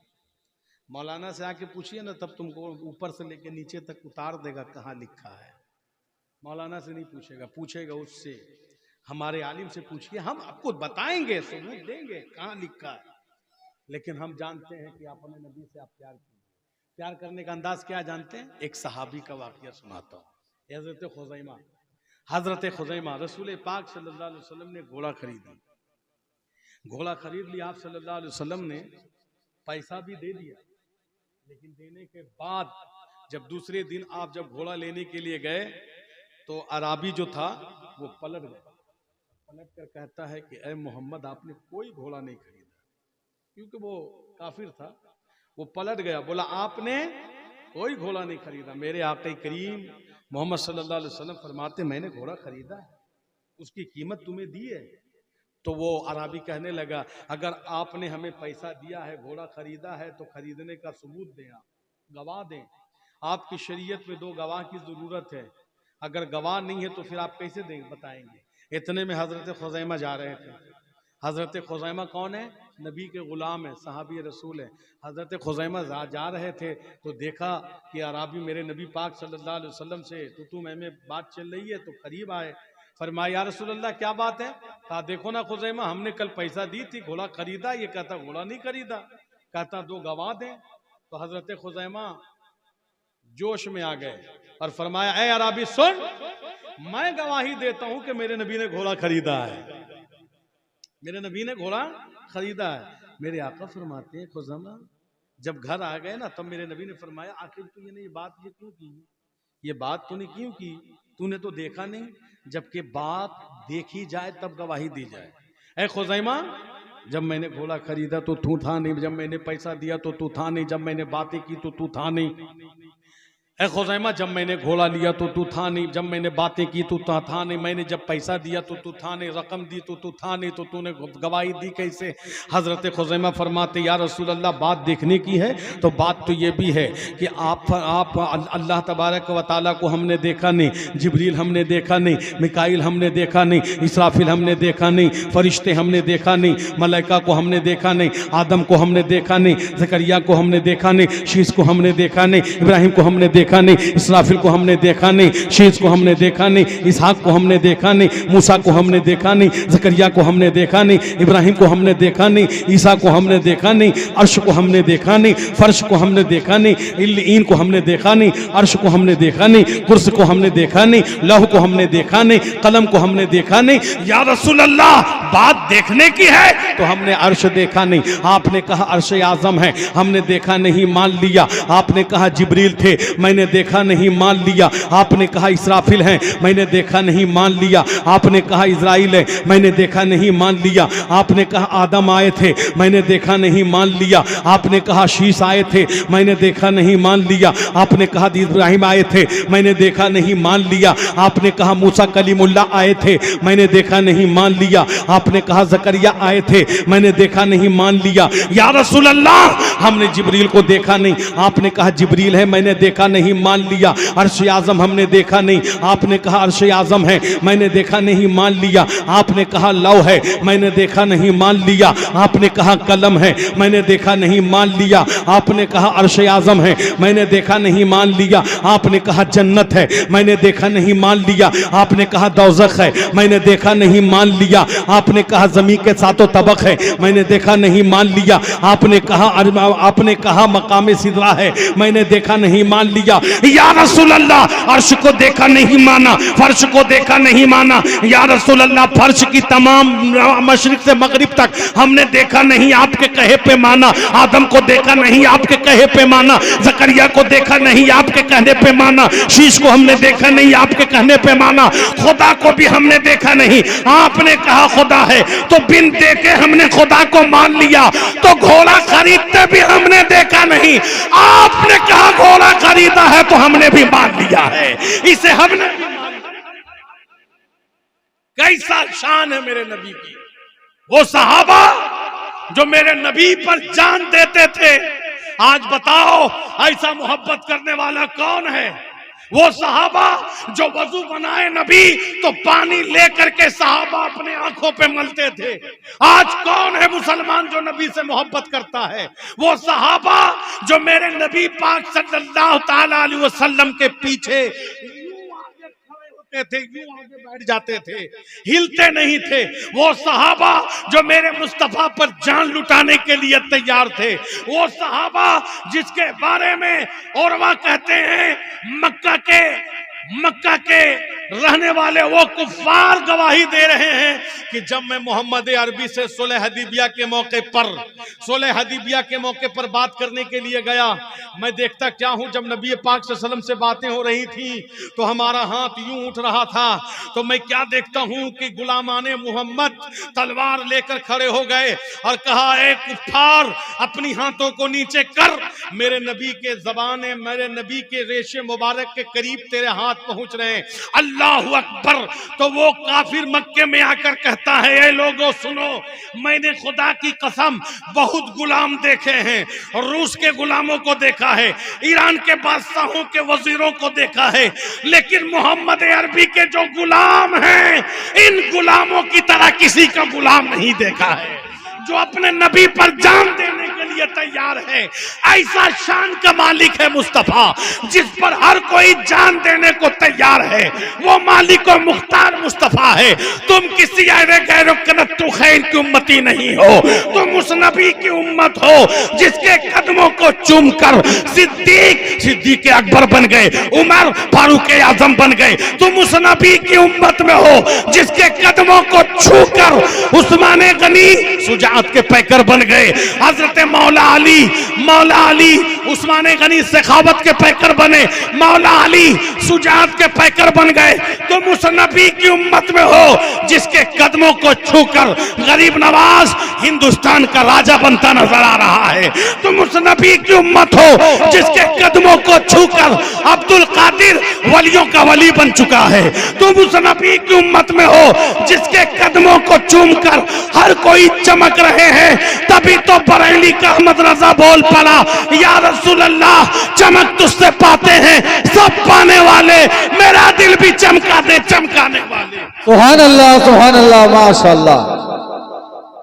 मौलाना से आके पूछिए ना, तब तुमको ऊपर से लेके नीचे तक उतार देगा कहाँ लिखा है। मौलाना से नहीं पूछेगा, पूछेगा उससे, हमारे आलिम से पूछिए, हम आपको बताएंगे, सबूत देंगे कहाँ लिखा है। लेकिन हम जानते हैं कि अपने नबी से आप प्यार कीजिए। प्यार करने का अंदाज क्या जानते हैं? एक सहाबी का वाकया सुनाता हूँ। हजरत खुज़ैमा रसूल पाक सल्लल्लाहु अलैहि वसल्लम ने घोड़ा खरीदी। घोड़ा खरीद लिया, आप सल्लल्लाहु अलैहि वसल्लम ने पैसा भी दे दिया। लेकिन देने के बाद जब दूसरे दिन आप जब घोड़ा लेने के लिए गए तो अराबी जो था वो पलट गया। पलट कर कहता है कि ऐ मोहम्मद, आपने कोई घोड़ा नहीं खरीदा, क्योंकि वो काफिर था। वो पलट गया, बोला आपने कोई घोड़ा नहीं खरीदा। मेरे आका करीम मोहम्मद सल्लल्लाहु अलैहि वसल्लम फरमाते मैंने घोड़ा खरीदा है, उसकी कीमत तुम्हें दी है। तो वो अराबी कहने लगा, अगर आपने हमें पैसा दिया है, घोड़ा खरीदा है, तो खरीदने का सबूत दें, आप गवाह दें। आपकी शरीयत में 2 गवाह की जरूरत है। अगर गवाह नहीं है तो फिर आप कैसे दें, बताएंगे। इतने में हजरत खुज़ैमा जा रहे थे। हजरत खुज़ैमा कौन है? नबी के गुलाम है, सहाबी रसूल है। हजरत खुज़ैमा जा रहे थे तो देखा कि अराबी मेरे नबी पाक सल्लल्लाहु अलैहि वसल्लम से तू में बात चल रही है, तो करीब आए। फरमाया या रसूल अल्लाह क्या बात है? कहा देखो ना खुज़ैमा, हमने कल पैसा दी थी, घोड़ा खरीदा। ये कहता घोड़ा नहीं खरीदा, कहता 2 गवाह दें। तो हजरत खुज़ैमा जोश में आ गए और फरमाया ऐ अराबी सुन, मैं गवाही देता हूं कि मेरे नबी ने घोड़ा खरीदा है, मेरे नबी ने घोड़ा खरीदा है। मेरे आका फरमाते हैं खुज़ैमा जब घर आ गए ना, तब मेरे नबी ने फरमाया आखिर तूने ये बात ये क्यों की, ये बात तूने क्यों की, तूने तो देखा नहीं। जबकि बात देखी जाए तब गवाही दी जाए। ऐ खुज़ैमा, जब मैंने घोड़ा खरीदा तो तू था नहीं, जब मैंने पैसा दिया तो तू था नहीं, जब मैंने बातें की तो तू था नहीं। ऐ खुज़ैमा, जब मैंने घोड़ा लिया तो तू था नहीं, जब मैंने बातें की तो था नहीं, मैंने जब पैसा दिया तो तू था नहीं, रकम दी तो तू था नहीं, तो तूने गवाही दी कैसे? हजरत खुज़ैमा फरमाते या रसूल अल्लाह, बात देखने की है तो बात तो ये भी है कि आप अल्लाह तबारक व तआला को हमने देखा नहीं, जिब्रील हमने देखा नहीं, मिकाईल हमने देखा नहीं, इसराफिल हमने देखा नहीं, फरिश्ते हमने देखा नहीं, मलाइका को हमने देखा नहीं, आदम को हमने देखा नहीं, ज़करिया को हमने देखा नहीं, शीश को हमने देखा नहीं, इब्राहिम को हमने देखा नहीं, इसराफिल को हमने देखा नहीं, शीश को हमने देखा नहीं, इसहाक को हमने देखा नहीं, मूसा को हमने देखा नहीं, ज़करिया को हमने देखा नहीं, इब्राहिम को हमने देखा नहीं, ईसा को हमने देखा नहीं, अर्श को हमने देखा नहीं, फर्श को हमने देखा नहीं, इल्लीन को हमने देखा नहीं, अर्श को हमने देखा नहीं, कुर्स को हमने देखा नहीं, लौह को हमने देखा नहीं, कलम को हमने देखा नहीं। या रसूल अल्लाह, बात देखने की है तो हमने अर्श देखा नहीं। आपने कहा अर्श आज़म है, हमने देखा नहीं, मान लिया। आपने कहा जिब्रील थे, मैं मैंने देखा नहीं, मान लिया। आपने कहा इसराफिल हैं, मैंने देखा नहीं, मान लिया। आपने कहा इजराइल है, मैंने देखा नहीं, मान लिया। आपने कहा आदम आए थे, मैंने देखा नहीं, मान लिया। आपने कहा शीश आए थे, मैंने देखा नहीं, मान लिया। आपने कहा इब्राहिम आए थे, मैंने देखा नहीं, मान लिया। आपने कहा मूसा कलीमुल्लाह आए थे, मैंने देखा नहीं, मान लिया। आपने कहा जकरिया आए थे, मैंने देखा नहीं, मान लिया। या रसूल अल्लाह, हमने जिब्रील को देखा नहीं। आपने कहा जिब्रील है, मैंने देखा नहीं, मान लिया। अर्श आजम हमने देखा नहीं। आपने कहा अर्श आजम है, मैंने देखा नहीं, मान लिया। आपने कहा लौ है, मैंने देखा नहीं, मान लिया। आपने कहा कलम है, मैंने देखा नहीं, मान लिया। आपने कहा अर्श आजम है, मैंने देखा नहीं, मान लिया। आपने कहा जन्नत है, मैंने देखा नहीं, मान लिया। आपने कहा दौज़ख है, मैंने देखा नहीं, मान लिया। आपने कहा ज़मीन के सातों तबक है, मैंने देखा नहीं, मान लिया। आपने कहा मकाम सिदरा है, मैंने देखा नहीं, मान लिया। या रसूल अल्लाह, अर्श को देखा नहीं माना, फर्श को देखा नहीं माना। या रसूल अल्लाह, फर्श की तमाम मशरिक से मगरिब तक हमने देखा नहीं, आपके कहे पे माना। आदम को देखा नहीं, आपके कहे पे माना। जकरिया को देखा नहीं, आपके कहने पे माना। शीश को हमने देखा नहीं, आपके कहने पे माना। खुदा को भी हमने देखा नहीं, आपने कहा खुदा है, तो बिन देखे हमने खुदा को मान लिया। तो घोड़ा खरीदते भी हमने देखा नहीं, आपने कहा घोड़ा खरीदा है, तो हमने भी मान लिया है। इसे हमने भी मान लिया। कैसा शान है मेरे नबी की। वो सहाबा जो मेरे नबी पर जान देते थे, आज बताओ ऐसा मोहब्बत करने वाला कौन है? वो सहाबा जो वजू बनाए नबी तो पानी लेकर के सहाबा अपने आंखों पे मलते थे। आज कौन है मुसलमान जो नबी से मोहब्बत करता है? वो सहाबा जो मेरे नबी पाक सल्लल्लाहु ताला अलैहि वसल्लम के पीछे थे, यूं आगे बैठ जाते थे, हिलते नहीं थे। वो सहाबा जो मेरे मुस्तफा पर जान लुटाने के लिए तैयार थे। वो सहाबा जिसके बारे में औरवा कहते हैं मक्का के रहने वाले वो कुफ्फार गवाही दे रहे हैं कि जब मैं मोहम्मद अरबी से सुलह हदीबिया के मौके पर बात करने के लिए गया, मैं देखता क्या हूं, जब नबी पाक सल्लल्लाहु अलैहि वसल्लम से बातें हो रही थी तो हमारा हाथ यूं उठ रहा था। तो मैं क्या देखता हूं कि गुलामाने मोहम्मद तलवार लेकर खड़े हो गए और कहा, ए कुफ्फार, अपनी हाथों को नीचे कर। मेरे नबी के ज़बाने, मेरे नबी के रेशे मुबारक के करीब तेरे हाथ पहुंच रहे हैं। अल्लाहु अकबर। तो वो काफिर मक्के में आकर कहता है, ए लोगों सुनो, मैंने खुदा की कसम बहुत गुलाम देखे हैं, रूस के गुलामों को देखा है, ईरान के बादशाहों के वजीरों को देखा है, लेकिन मोहम्मद अरबी के जो गुलाम हैं, इन गुलामों की तरह किसी का गुलाम नहीं देखा है जो अपने नबी पर जान देने के लिए तैयार है। ऐसा शान का मालिक है मुस्तफा, जिस पर हर कोई जान देने को तैयार है। वो मालिक और मुख्तार मुस्तफा है। तुम किसी ऐरे गैरो कनत्तु खैर की उम्मती नहीं हो, तुम उस नबी की उम्मत हो जिसके कदमों को चूमकर सिद्दीक अकबर बन गए, उमर फारूक आजम बन गए। तुम उस नबी की उम्मत में हो जिसके कदमों को छूकर उस्मान गनी सुजा के पैकर बन गए। हजरत मौला अली उस्मान गनी सखावत के पैकर बने, मौला अली सुजात के पैकर बन गए। तुम उस नबी की उम्मत में हो जिसके कदमों को छूकर गरीब नवाज हिंदुस्तान का राजा बनता नजर आ रहा है। तुम उस नबी की उम्मत हो जिसके कदमों को छूकर अब्दुल कादिर वलियों का वली बन चुका है। तुम उस नबी की उम्मत में हो जिसके कदमों को चूमकर हर कोई चमक रहे हैं। तभी तो बरेली का अहमद रजा बोल पड़ा, या रसूल अल्लाह, चमक तुझसे पाते हैं सब पाने वाले, मेरा दिल भी चमका दे चमकाने वाले। सुभान अल्लाह माशाअल्लाह।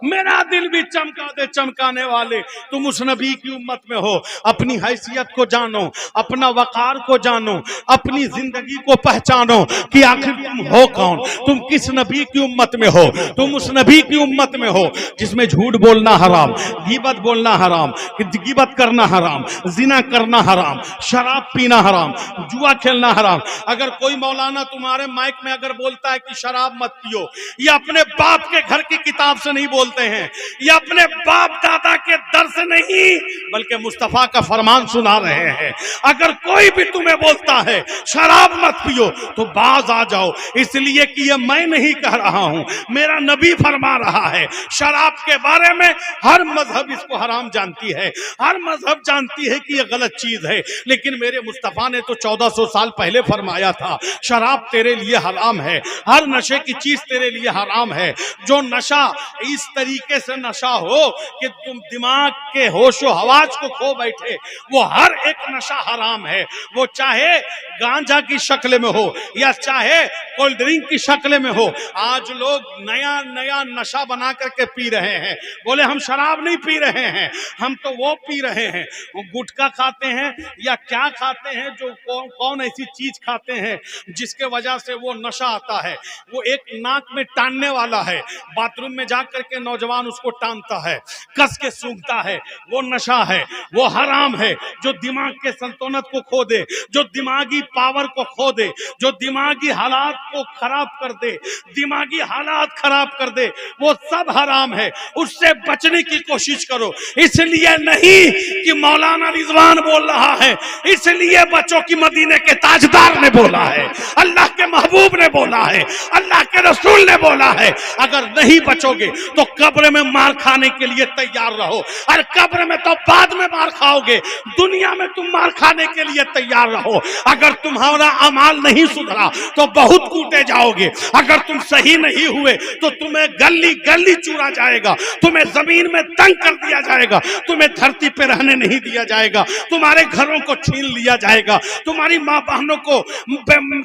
मेरा दिल भी चमका दे चमकाने वाले। तुम उस नबी की उम्मत में हो। अपनी हैसियत को जानो, अपना वकार को जानो, अपनी जिंदगी को पहचानो कि आखिर तुम हो कौन, तुम किस नबी की उम्मत में हो। तुम उस नबी की उम्मत में हो जिसमें झूठ बोलना हराम, गीबत बोलना हराम, गीबत करना हराम, जिना करना हराम, शराब पीना हराम, जुआ खेलना हराम। अगर कोई मौलाना तुम्हारे माइक में अगर बोलता है कि शराब मत पियो, ये अपने बाप के घर की किताब से नहीं बोलते हैं, ये अपने बाप दादा के दर्स नहीं बल्कि मुस्तफा का फरमान सुना रहे हैं। अगर कोई भी तुम्हें बोलता है शराब मत पियो तो बाज आ जाओ, इसलिए कि ये मैं नहीं कह रहा हूं, मेरा नबी फरमा रहा है। शराब के बारे में हर मजहब इसको हराम जानती है, हर मजहब जानती है कि ये गलत चीज है, लेकिन मेरे मुस्तफा ने तो 1400 साल पहले फरमाया था शराब तेरे लिए हराम है, हर नशे की चीज तेरे लिए हराम है। जो नशा इस तरीके से नशा हो कि तुम दिमाग के होशो हवास को खो बैठे, वो हर एक नशा हराम है। वो चाहे गांजा की शक्ल में हो या चाहे कोल्ड ड्रिंक की शक्ल में हो। आज लोग नया नया नशा बना करके पी रहे हैं, बोले हम शराब नहीं पी रहे हैं, हम तो वो पी रहे हैं, वो गुटखा खाते हैं या क्या खाते हैं, जो कौन ऐसी चीज खाते हैं जिसके वजह से वो नशा आता है। वो एक नाक में टानने वाला है, बाथरूम में जाकर के नौजवान उसको टानता है, कस के सूंघता है, वो नशा है, वो हराम है। जो दिमाग के संतुलन को खो दे, जो दिमागी पावर को खो दे, जो दिमागी हालात को खराब कर दे, दिमागी हालात खराब कर दे, वो सब हराम है। उससे बचने की कोशिश करो। इसलिए नहीं कि मौलाना रिजवान बोल रहा है, इसलिए बच्चों की मदीने के ताजदार ने बोला है, अल्लाह के महबूब ने बोला है, अल्लाह के रसूल ने बोला है। अगर नहीं बचोगे तो कब्र में मार खाने के लिए तैयार रहो, और कब्र में तो बाद में मार खाओगे, दुनिया में तुम मार खाने के लिए तैयार रहो। अगर तुम्हारा अमाल नहीं सुधरा तो बहुत कूटे जाओगे, अगर तुम सही नहीं हुए तो तुम्हें गली गली चूरा जाएगा, तुम्हें जमीन में तंग कर दिया जाएगा, तुम्हें धरती पे रहने नहीं दिया जाएगा, तुम्हारे घरों को छीन लिया जाएगा, तुम्हारी माँ बहनों को,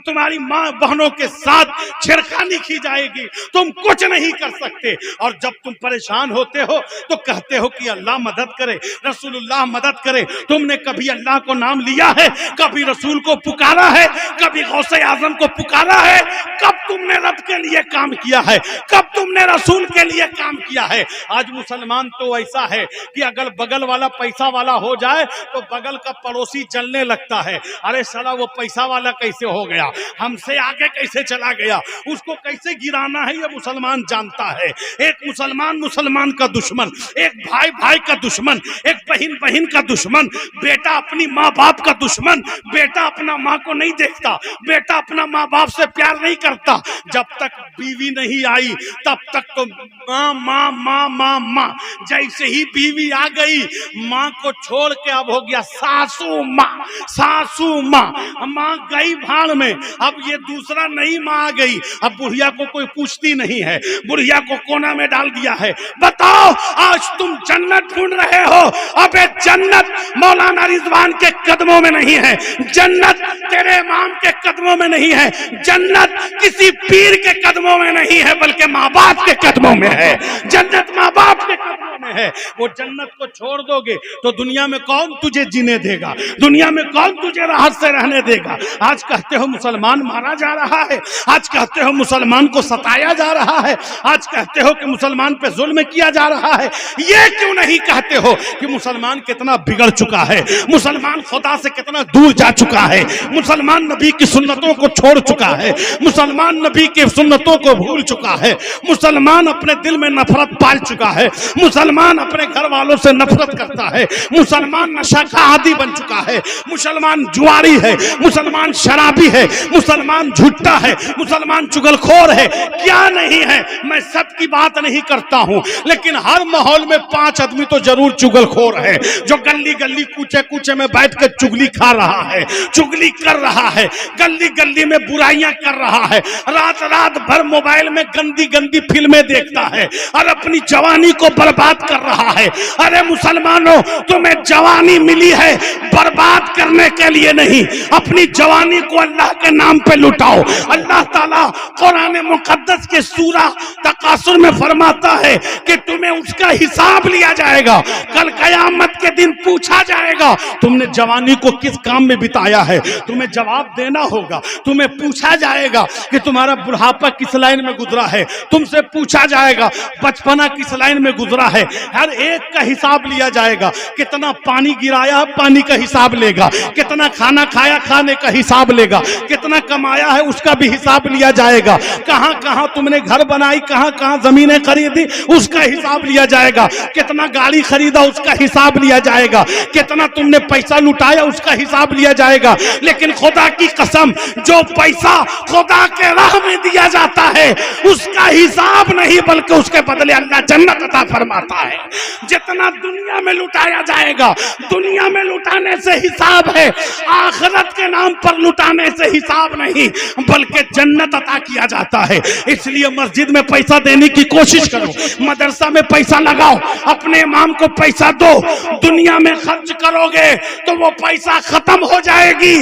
तुम्हारी माँ बहनों के साथ छेड़खानी की जाएगी, तुम कुछ नहीं कर सकते। और जब तुम परेशान होते हो तो कहते हो कि अल्लाह मदद करे, रसूलुल्लाह मदद करे। तुमने कभी अल्लाह को नाम लिया है, कभी रसूल को पुकारा है, कभी गौसे आजम को पुकारा है? कब तुमने रब के लिए काम किया है? कब तुमने रसूल के लिए काम किया है? आज मुसलमान तो ऐसा है कि अगर बगल वाला पैसा वाला हो जाए तो बगल का पड़ोसी जलने लगता है। अरे साला वो पैसा वाला कैसे हो गया, हमसे आगे कैसे चला गया, उसको कैसे गिराना है ये मुसलमान जानता है। एक मुसलमान मुसलमान का दुश्मन, एक भाई भाई का दुश्मन, एक बहन बहन का दुश्मन, बेटा अपनी माँ बाप का दुश्मन, बेटा अपना माँ को नहीं देखता, बेटा अपना माँ बाप से प्यार नहीं करता। जब तक बीवी नहीं आई तब तक तो माँ माँ माँ माँ माँ, जैसे ही बीवी आ गई माँ को छोड़ के अब हो गया सासू माँ, सासू माँ। माँ गई भाड़ में, अब ये दूसरा नई माँ आ गई, अब बुढ़िया को कोई पूछती नहीं है, बुढ़िया को कोना में डाल दिया है। बताओ आज तुम जन्नत ढूंढ रहे हो, अबे जन्नत मौलाना रिजवान के कदमों में नहीं है, जन्नत तेरे इमाम के कदमों में नहीं है, जन्नत किसी पीर के कदमों में नहीं है, बल्कि माँ बाप के कदमों में है। जन्नत माँ बाप के कदमों में है। वो जन्नत को छोड़ दोगे तो दुनिया में कौन तुझे जीने देगा, दुनिया में कौन तुझे राहत से रहने देगा। आज कहते हो मुसलमान मारा जा रहा है, आज कहते हो मुसलमान को सताया जा रहा है, आज कहते हो कि मुसलमान पे जुल्म किया जा रहा है। ये क्यों नहीं कहते हो कि मुसलमान कितना बिगड़ चुका है, मुसलमान खुदा से कितना दूर जा चुका है, मुसलमान नबी की सुन्नतों को छोड़ चुका है, मुसलमान नबी की सुन्नतों को भूल चुका है, मुसलमान अपने दिल में नफरत पाल चुका है, मुसलमान अपने घर वालों से नफरत करता है, मुसलमान नशा का आदी बन चुका है, मुसलमान जुआरी है, मुसलमान शराबी है, मुसलमान झूठा है, मुसलमान चुगलखोर है। क्या नहीं है, मैं सबकी बात नहीं करता हूं, लेकिन हर माहौल में 5 आदमी तो जरूर चुगलखोर है, जो गली गली कूचे कूचे में बैठकर चुगली खा रहा है, चुगली कर रहा है, गली गली में बुराइयां कर रहा है, रात रात भर मोबाइल में गंदी गंदी फिल्में देखता है और अपनी जवानी को बर्बाद कर रहा है। अरे मुसलमानों, तुम्हें जवानी मिली है बर्बाद करने के लिए नहीं, अपनी जवानी को अल्लाह के नाम पे लुटाओ। अल्लाह ताला कुरान मुकद्दस के सूरा तकासुर में फरमाता है कि तुम्हें उसका हिसाब लिया जाएगा, कल कयामत के दिन पूछा जाएगा तुमने जवानी को किस काम में बिताया है, तुम्हें जवाब देना होगा। तुम्हें पूछा जाएगा कि तुम्हारा बुढ़ापा किस लाइन में गुजरा है, तुमसे पूछा जाएगा बचपना किस लाइन में गुजरा है, हर एक का हिसाब लिया जाएगा। कितना पानी गिराया है, पानी का हिसाब लेगा। कितना खाना खाया, खाने का हिसाब लेगा। कितना कमाया है, उसका भी हिसाब लिया जाएगा। कहां कहां तुमने घर बनाई, कहां कहां जमीनें खरीदी, उसका हिसाब लिया जाएगा। कितना गाड़ी खरीदा, उसका हिसाब लिया जाएगा। कितना तुमने पैसा लुटाया, उसका हिसाब लिया जाएगा। लेकिन खुदा की कसम, जो पैसा खुदा के राह में दिया जाता है उसका हिसाब नहीं, बल्कि उसके बदले अल्लाह जन्नत अता फरमाता है। जितना दुनिया में लुटाया जाएगा, दुनिया में लुटाने से हिसाब है, आखिरत के नाम पर लुटाने से हिसाब नहीं, बल्कि जन्नत अता किया जाता है। इसलिए मस्जिद में पैसा देने की कोशिश करो, मदरसा में पैसा लगाओ, अपने इमाम को पैसा दो। दुनिया में खर्च करोगे तो वो पैसा खत्म हो जाएगी।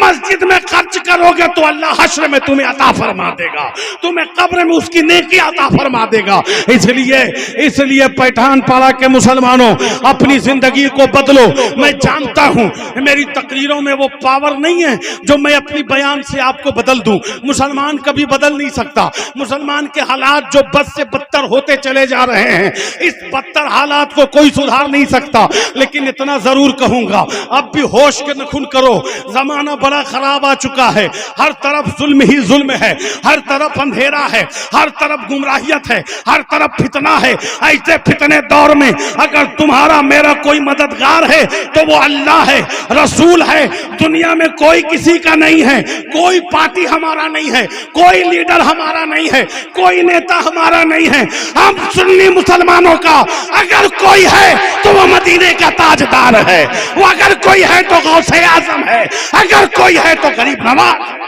मस्जिद में खर्च करोगे तो अल्लाह हश्र में तुम्हें अता फरमा देगा, तुम्हें कब्र में उसकी नेकी अता फरमा देगा। इसलिए पैठान पाड़ा के मुसलमानों, अपनी जिंदगी को बदलो। मैं जानता हूं मेरी तकरीरों में वो पावर नहीं है जो मैं अपनी बयान से आपको बदल दूं। मुसलमान कभी बदल नहीं सकता। मुसलमान के हालात जो बद से बदतर होते चले जा रहे हैं, इस बदतर हालात को कोई सुधार नहीं सकता। लेकिन इतना जरूर कहूंगा, अब भी होश के नखुन करो। जमाना बड़ा खराब आ चुका है, हर तरफ जुल्म ही जुल्म है, हर तरफ अंधेरा है, हर तरफ गुमराहियत है, हर तरफ फितना है। ऐसे फितने दौर में अगर तुम्हारा मेरा कोई मददगार है तो वो अल्लाह है, रसूल है। दुनिया में कोई किसी का नहीं है, कोई पार्टी हमारा नहीं है, कोई लीडर हमारा नहीं है, कोई नेता हमारा नहीं है। हम सुन्नी मुसलमानों का अगर कोई है तो वो मदीने का ताजदार है, वो अगर कोई है तो गौसे आजम है, अगर कोई है तो गरीब नवाज।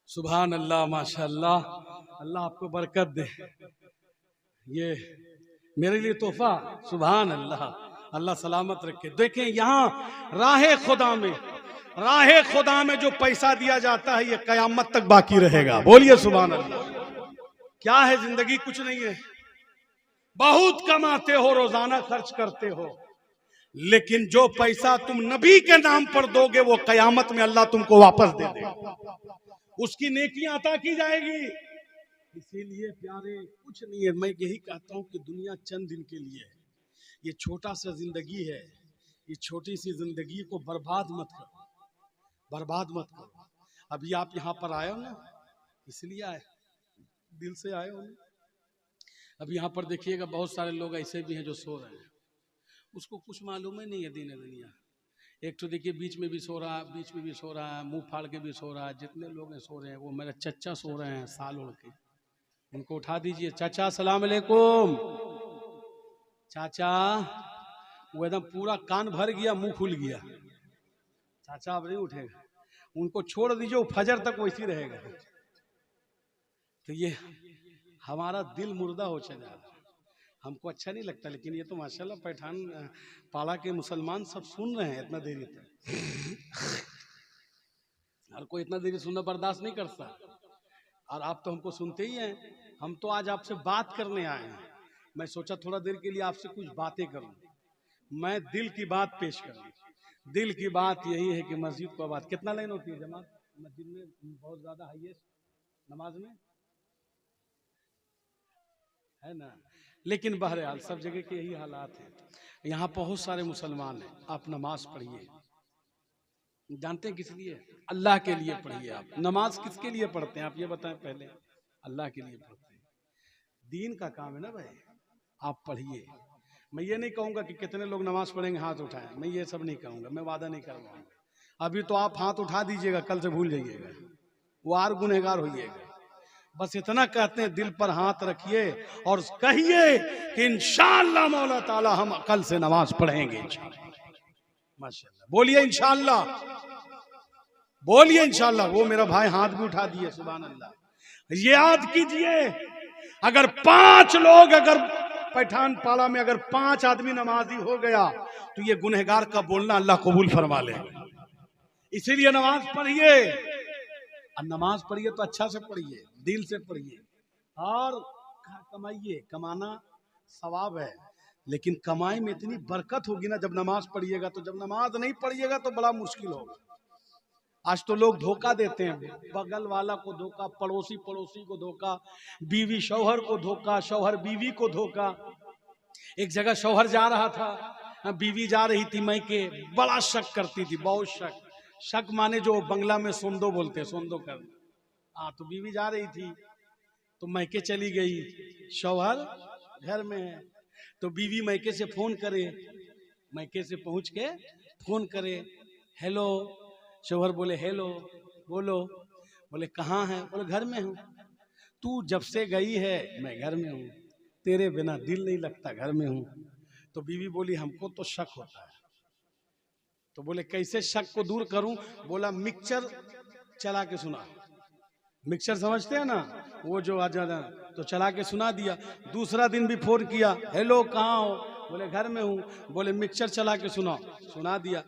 सुभान अल्लाह, माशाअल्लाह, अल्लाह आपको बरकत दे। ये मेरे लिए तोहफा, सुभान अल्लाह, अल्लाह सलामत रखे। देखें यहाँ राहे खुदा में जो पैसा दिया जाता है ये कयामत तक बाकी रहेगा। बोलिए सुभान अल्लाह। क्या है जिंदगी? कुछ नहीं है। बहुत कमाते हो, रोजाना खर्च करते हो, लेकिन जो पैसा तुम नबी के नाम पर दोगे वो कयामत में अल्लाह तुमको वापस दे देगा, उसकी नेकियां अता की जाएगी। इसीलिए प्यारे, कुछ नहीं है। मैं यही कहता हूं कि दुनिया चंद दिन के लिए है, ये छोटा सा जिंदगी है। ये छोटी सी जिंदगी को बर्बाद मत करो, बर्बाद मत करो। अभी आप यहाँ पर आए हो ना, इसलिए आए, दिल से आए हो ना। अब यहाँ पर देखिएगा बहुत सारे लोग ऐसे भी हैं जो सो रहे हैं, उसको कुछ मालूम ही नहीं है दीन दुनिया। एक तो देखिए बीच में भी सो रहा है, बीच में भी सो रहा है, मुंह फाड़ के भी सो रहा है। जितने लोग हैं सो रहे हैं। वो मेरे चचा सो रहे हैं साल ओढ़ के, उनको उठा दीजिए। चाचा सलाम अलैकुम। चाचा, वो एकदम पूरा कान भर गया, मुंह खुल गया, चाचा अब नहीं उठेगा। उनको छोड़ दीजिए, वो फजर तक वैसी रहेगा। तो ये हमारा दिल मुर्दा हो चला, हमको अच्छा नहीं लगता। लेकिन ये तो माशाल्लाह पैठान पाला के मुसलमान सब सुन रहे हैं इतना देरी तक। हर कोई इतना देरी सुनना बर्दाश्त नहीं करता, और आप तो हमको सुनते ही हैं। हम तो आज आपसे बात करने आए हैं। मैं सोचा थोड़ा देर के लिए आपसे कुछ बातें करूं, मैं दिल की बात पेश करूं। दिल की बात यही है कि मस्जिद को आबाद, कितना लाइन होती है जमात मस्जिद में? बहुत ज्यादा हाईएस्ट नमाज में है ना। लेकिन बहरहाल सब जगह के यही हालात हैं। यहाँ बहुत सारे मुसलमान हैं। आप नमाज पढ़िए, जानते हैं किस लिए? अल्लाह के लिए पढ़िए। आप नमाज किसके लिए पढ़ते हैं आप ये बताएं पहले? अल्लाह के लिए पढ़ते हैं। दीन का काम है ना भाई, आप पढ़िए। मैं ये नहीं कहूँगा कि कितने लोग नमाज पढ़ेंगे हाथ उठाएं, मैं ये सब नहीं कहूँगा, मैं वादा नहीं करवाऊंगा। अभी तो आप हाथ उठा दीजिएगा, कल से भूल जाइएगा, वो और गुनहगार होइएगा। बस इतना कहते हैं, दिल पर हाथ रखिए और कहिए कि इंशाअल्लाह मौला ताला हम कल से नमाज पढ़ेंगे इंशाअल्लाह। माशाअल्लाह, बोलिए इंशाअल्लाह, बोलिए इंशाअल्लाह। वो मेरा भाई हाथ भी उठा दिए, सुभान अल्लाह। याद कीजिए, अगर 5 लोग, अगर पैठान पाड़ा में अगर 5 आदमी नमाजी हो गया तो ये गुनहगार का बोलना अल्लाह कबूल फरमा ले। इसीलिए नमाज पढ़िए, और नमाज पढ़िए तो अच्छा से पढ़िए, दिल से पढ़िए और कमाइए। कमाना सवाब है, लेकिन कमाई में इतनी बरकत होगी ना जब नमाज पढ़िएगा, तो जब नमाज नहीं पढ़िएगा तो बड़ा मुश्किल होगा। आज तो लोग धोखा देते हैं, बगल वाला को धोखा, पड़ोसी को धोखा, बीवी शौहर को धोखा, शौहर बीवी को धोखा। एक जगह शौहर जा रहा था, बीवी जा रही थी मैके, बड़ा शक करती थी, बहुत शक माने जो बंगला में सोंदो बोलते हैं, सोंदो कर। हाँ, तो बीवी जा रही थी तो मैके चली गई, शौहर घर में है। तो बीवी मैके से फोन करे, मैके से पहुंच के फोन करे, हेलो। शौहर बोले हेलो, बोलो। बोले कहाँ है? बोले घर में हूँ। तू जब से गई है मैं घर में हूँ, तेरे बिना दिल नहीं लगता, घर में हूँ। तो बीवी बोली हमको तो शक होता है। तो बोले कैसे शक को दूर करूं? बोला मिक्सचर चला के सुना। मिक्सचर समझते हैं ना, वो जो आ जाता, तो चला के सुना दिया। दूसरा दिन भी फोन किया, हेलो कहाँ हो? बोले घर में हूँ। बोले मिक्सचर चला के सुना, सुना दिया।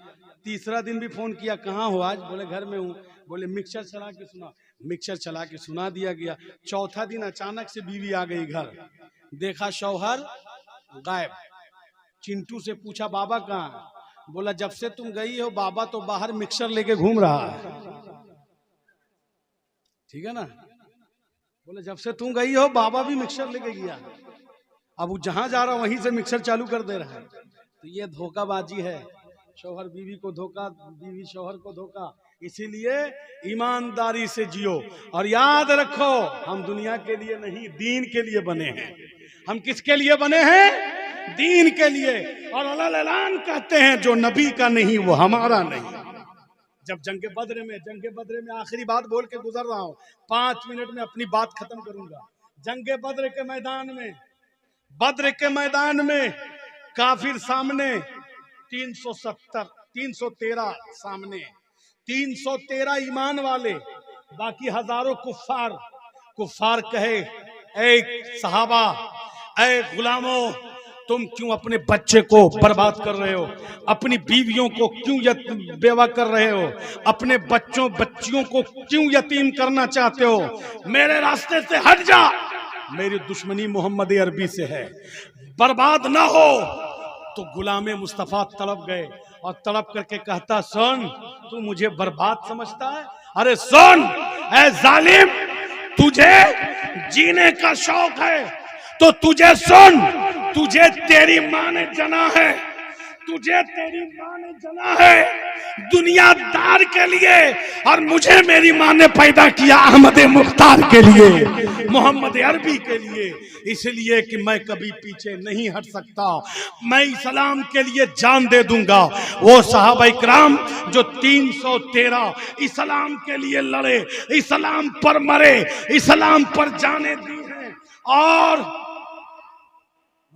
तीसरा दिन भी फोन किया, कहाँ हो आज? बोले घर में हूँ। बोले मिक्सचर चला के सुना, मिक्सचर चला के सुना दिया गया। चौथा दिन अचानक से बीवी आ गई घर, देखा शौहर गायब। चिंटू से पूछा बाबा कहाँ है? बोला जब से तुम गई हो बाबा तो बाहर मिक्सचर लेके घूम रहा है। ठीक है ना? बोले जब से तुम गई हो बाबा भी मिक्सचर लेके गया, अब वो जहां जा रहा वहीं से मिक्सचर चालू कर दे रहा है। तो ये धोखाबाजी है, शौहर बीवी को धोखा, बीवी शौहर को धोखा। इसीलिए ईमानदारी से जियो और याद रखो हम दुनिया के लिए नहीं, दीन के लिए बने हैं। हम किसके लिए बने हैं? दीन के लिए। और अल्लाह ऐलान कहते हैं जो नबी का नहीं वो हमारा नहीं। जब जंगे बद्र में आखिरी बात बोल के गुजर रहा हूं, 5 मिनट में अपनी बात खत्म करूंगा। जंगे बद्र के मैदान में काफिर सामने 313 सामने, 313 ईमान वाले, बाकी हजारों कुफ्फार कहे ऐ सहाबा, ऐ गुलामों, तुम क्यों अपने बच्चे को बर्बाद कर रहे हो? अपनी बीवियों को क्यों बेवा कर रहे हो? अपने बच्चियों को क्यों यतीम करना चाहते हो? मेरे रास्ते से हट जा, मेरी दुश्मनी मोहम्मद अरबी से है, बर्बाद ना हो। तो गुलामे मुस्तफा तड़प गए और तड़प करके कहता सुन, तू मुझे बर्बाद समझता है? अरे सुन ऐ जालिम, तुझे जीने का शौक है तो तुझे सुन, तुझे तेरी माँ ने जना है, तुझे तेरी माँ ने जना है दुनियादार के लिए, और मुझे मेरी माँ ने पैदा किया अहमद मुख्तार के लिए, मोहम्मद अरबी के लिए। इसलिए कि मैं कभी पीछे नहीं हट सकता, मैं इस्लाम के लिए जान दे दूंगा। वो सहाबा इकराम जो 313 इस्लाम के लिए लड़े, इस्लाम पर मरे, इस्लाम पर जाने दी है, और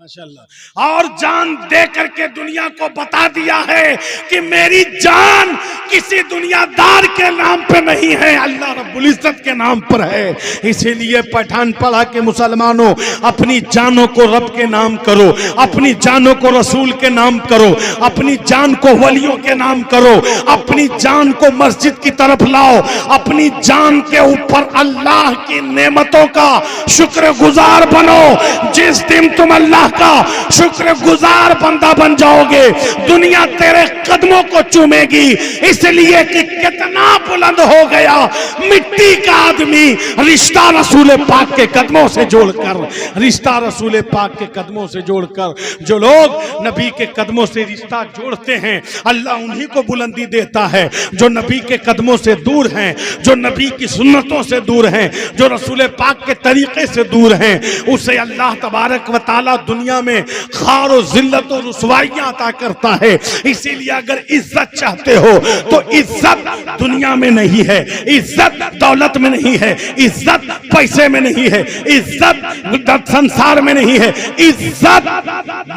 माशाल्लाह और जान दे करके दुनिया को बता दिया है कि मेरी जान किसी दुनियादार के नाम पे नहीं है, अल्लाह रब्बुल इज्जत के नाम पर है। इसीलिए पठान पढ़ा के मुसलमानों अपनी जानों को रब के नाम करो, अपनी जानों को रसूल के नाम करो, अपनी जान को वलियों के नाम करो, अपनी जान को मस्जिद की तरफ लाओ, अपनी जान के ऊपर अल्लाह की नेमतों का शुक्रगुजार बनो। जिस दिन तुम अल्लाह का शुक्रगुजार बंदा बन जाओगे, दुनिया तेरे कदमों को चूमेगी। इसलिए कि कितना बुलंद हो गया मिट्टी का आदमी रिश्ता रसूल पाक के कदमों से जोड़कर, रिश्ता रसूल पाक के कदमों से जोड़कर। जो लोग नबी के कदमों से रिश्ता जोड़ते हैं अल्लाह उन्हीं को बुलंदी देता है। जो नबी के कदमों से दूर हैं, जो नबी की सुन्नतों से दूर हैं, जो रसूल पाक के तरीके से दूर हैं, उसे अल्लाह तबारक व तआला दुनिया में खार और जिल्लत और रुसवाइयां अता करता है। इसीलिए अगर इज्जत चाहते हो तो इज्जत दुनिया में नहीं है, इज्जत दौलत में नहीं है, इज्जत पैसे में नहीं है, इज्जत संसार में नहीं है, इज्जत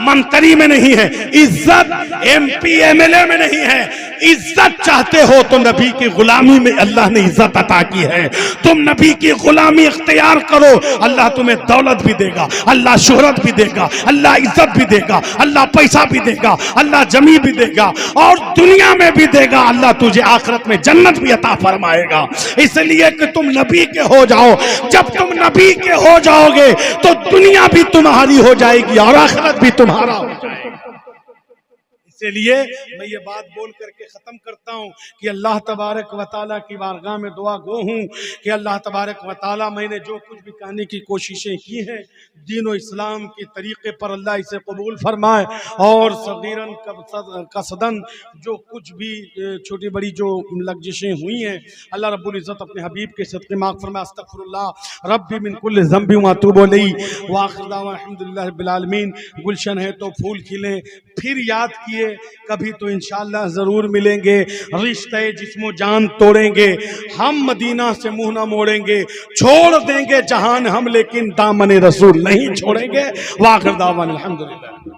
मंत्री में नहीं है, इज्जत एमपी एमएलए में नहीं है। इज्जत चाहते हो तो नबी की गुलामी में अल्लाह ने इज्जत अता की है। तुम नबी की गुलामी इख्तियार करो, अल्लाह तुम्हें दौलत भी देगा, अल्लाह शोहरत भी देगा, अल्लाह इज्जत भी देगा, अल्लाह पैसा भी देगा, अल्लाह जमी भी देगा और दुनिया में भी देगा। अल्लाह तुझे आखिरत में जन्नत भी अता फरमाएगा। इसलिए कि तुम नबी के हो जाओ। जब तुम नबी के हो जाओगे तो दुनिया भी तुम्हारी हो जाएगी और आखिरत भी तुम्हारा हो जाएगा। इसलिए मैं ये बात बोल करके ख़त्म करता हूँ कि अल्लाह तबारक व तआला की बारगाह में दुआ गो हूँ कि अल्लाह तबारक व तआला मैंने जो कुछ भी कहने की कोशिशें की हैं दीन और इस्लाम के तरीक़े पर अल्लाह इसे कबूल फरमाए और सगीरन कसदन जो कुछ भी छोटी बड़ी जो लग्जिशें हुई हैं अल्लाह रब्बुल इज़्ज़त अपने हबीब के सदक़े माफ़ फरमाए। अस्तग़फिरुल्लाह रब्बी मिन कुल्लि ज़ंबि व अतूबु इलैहि व आखिर दावाना अल्हम्दुलिल्लाहि रब्बिल आलमीन। गुलशन है तो फूल खिले, फिर याद किए कभी तो इंशाअल्लाह जरूर मिलेंगे। रिश्ते जिस्मो जान तोड़ेंगे, हम मदीना से मुंह न मोड़ेंगे, छोड़ देंगे जहान हम लेकिन दामन रसूल नहीं छोड़ेंगे। वाखिर दावाना अल्हम्दुलिल्लाह।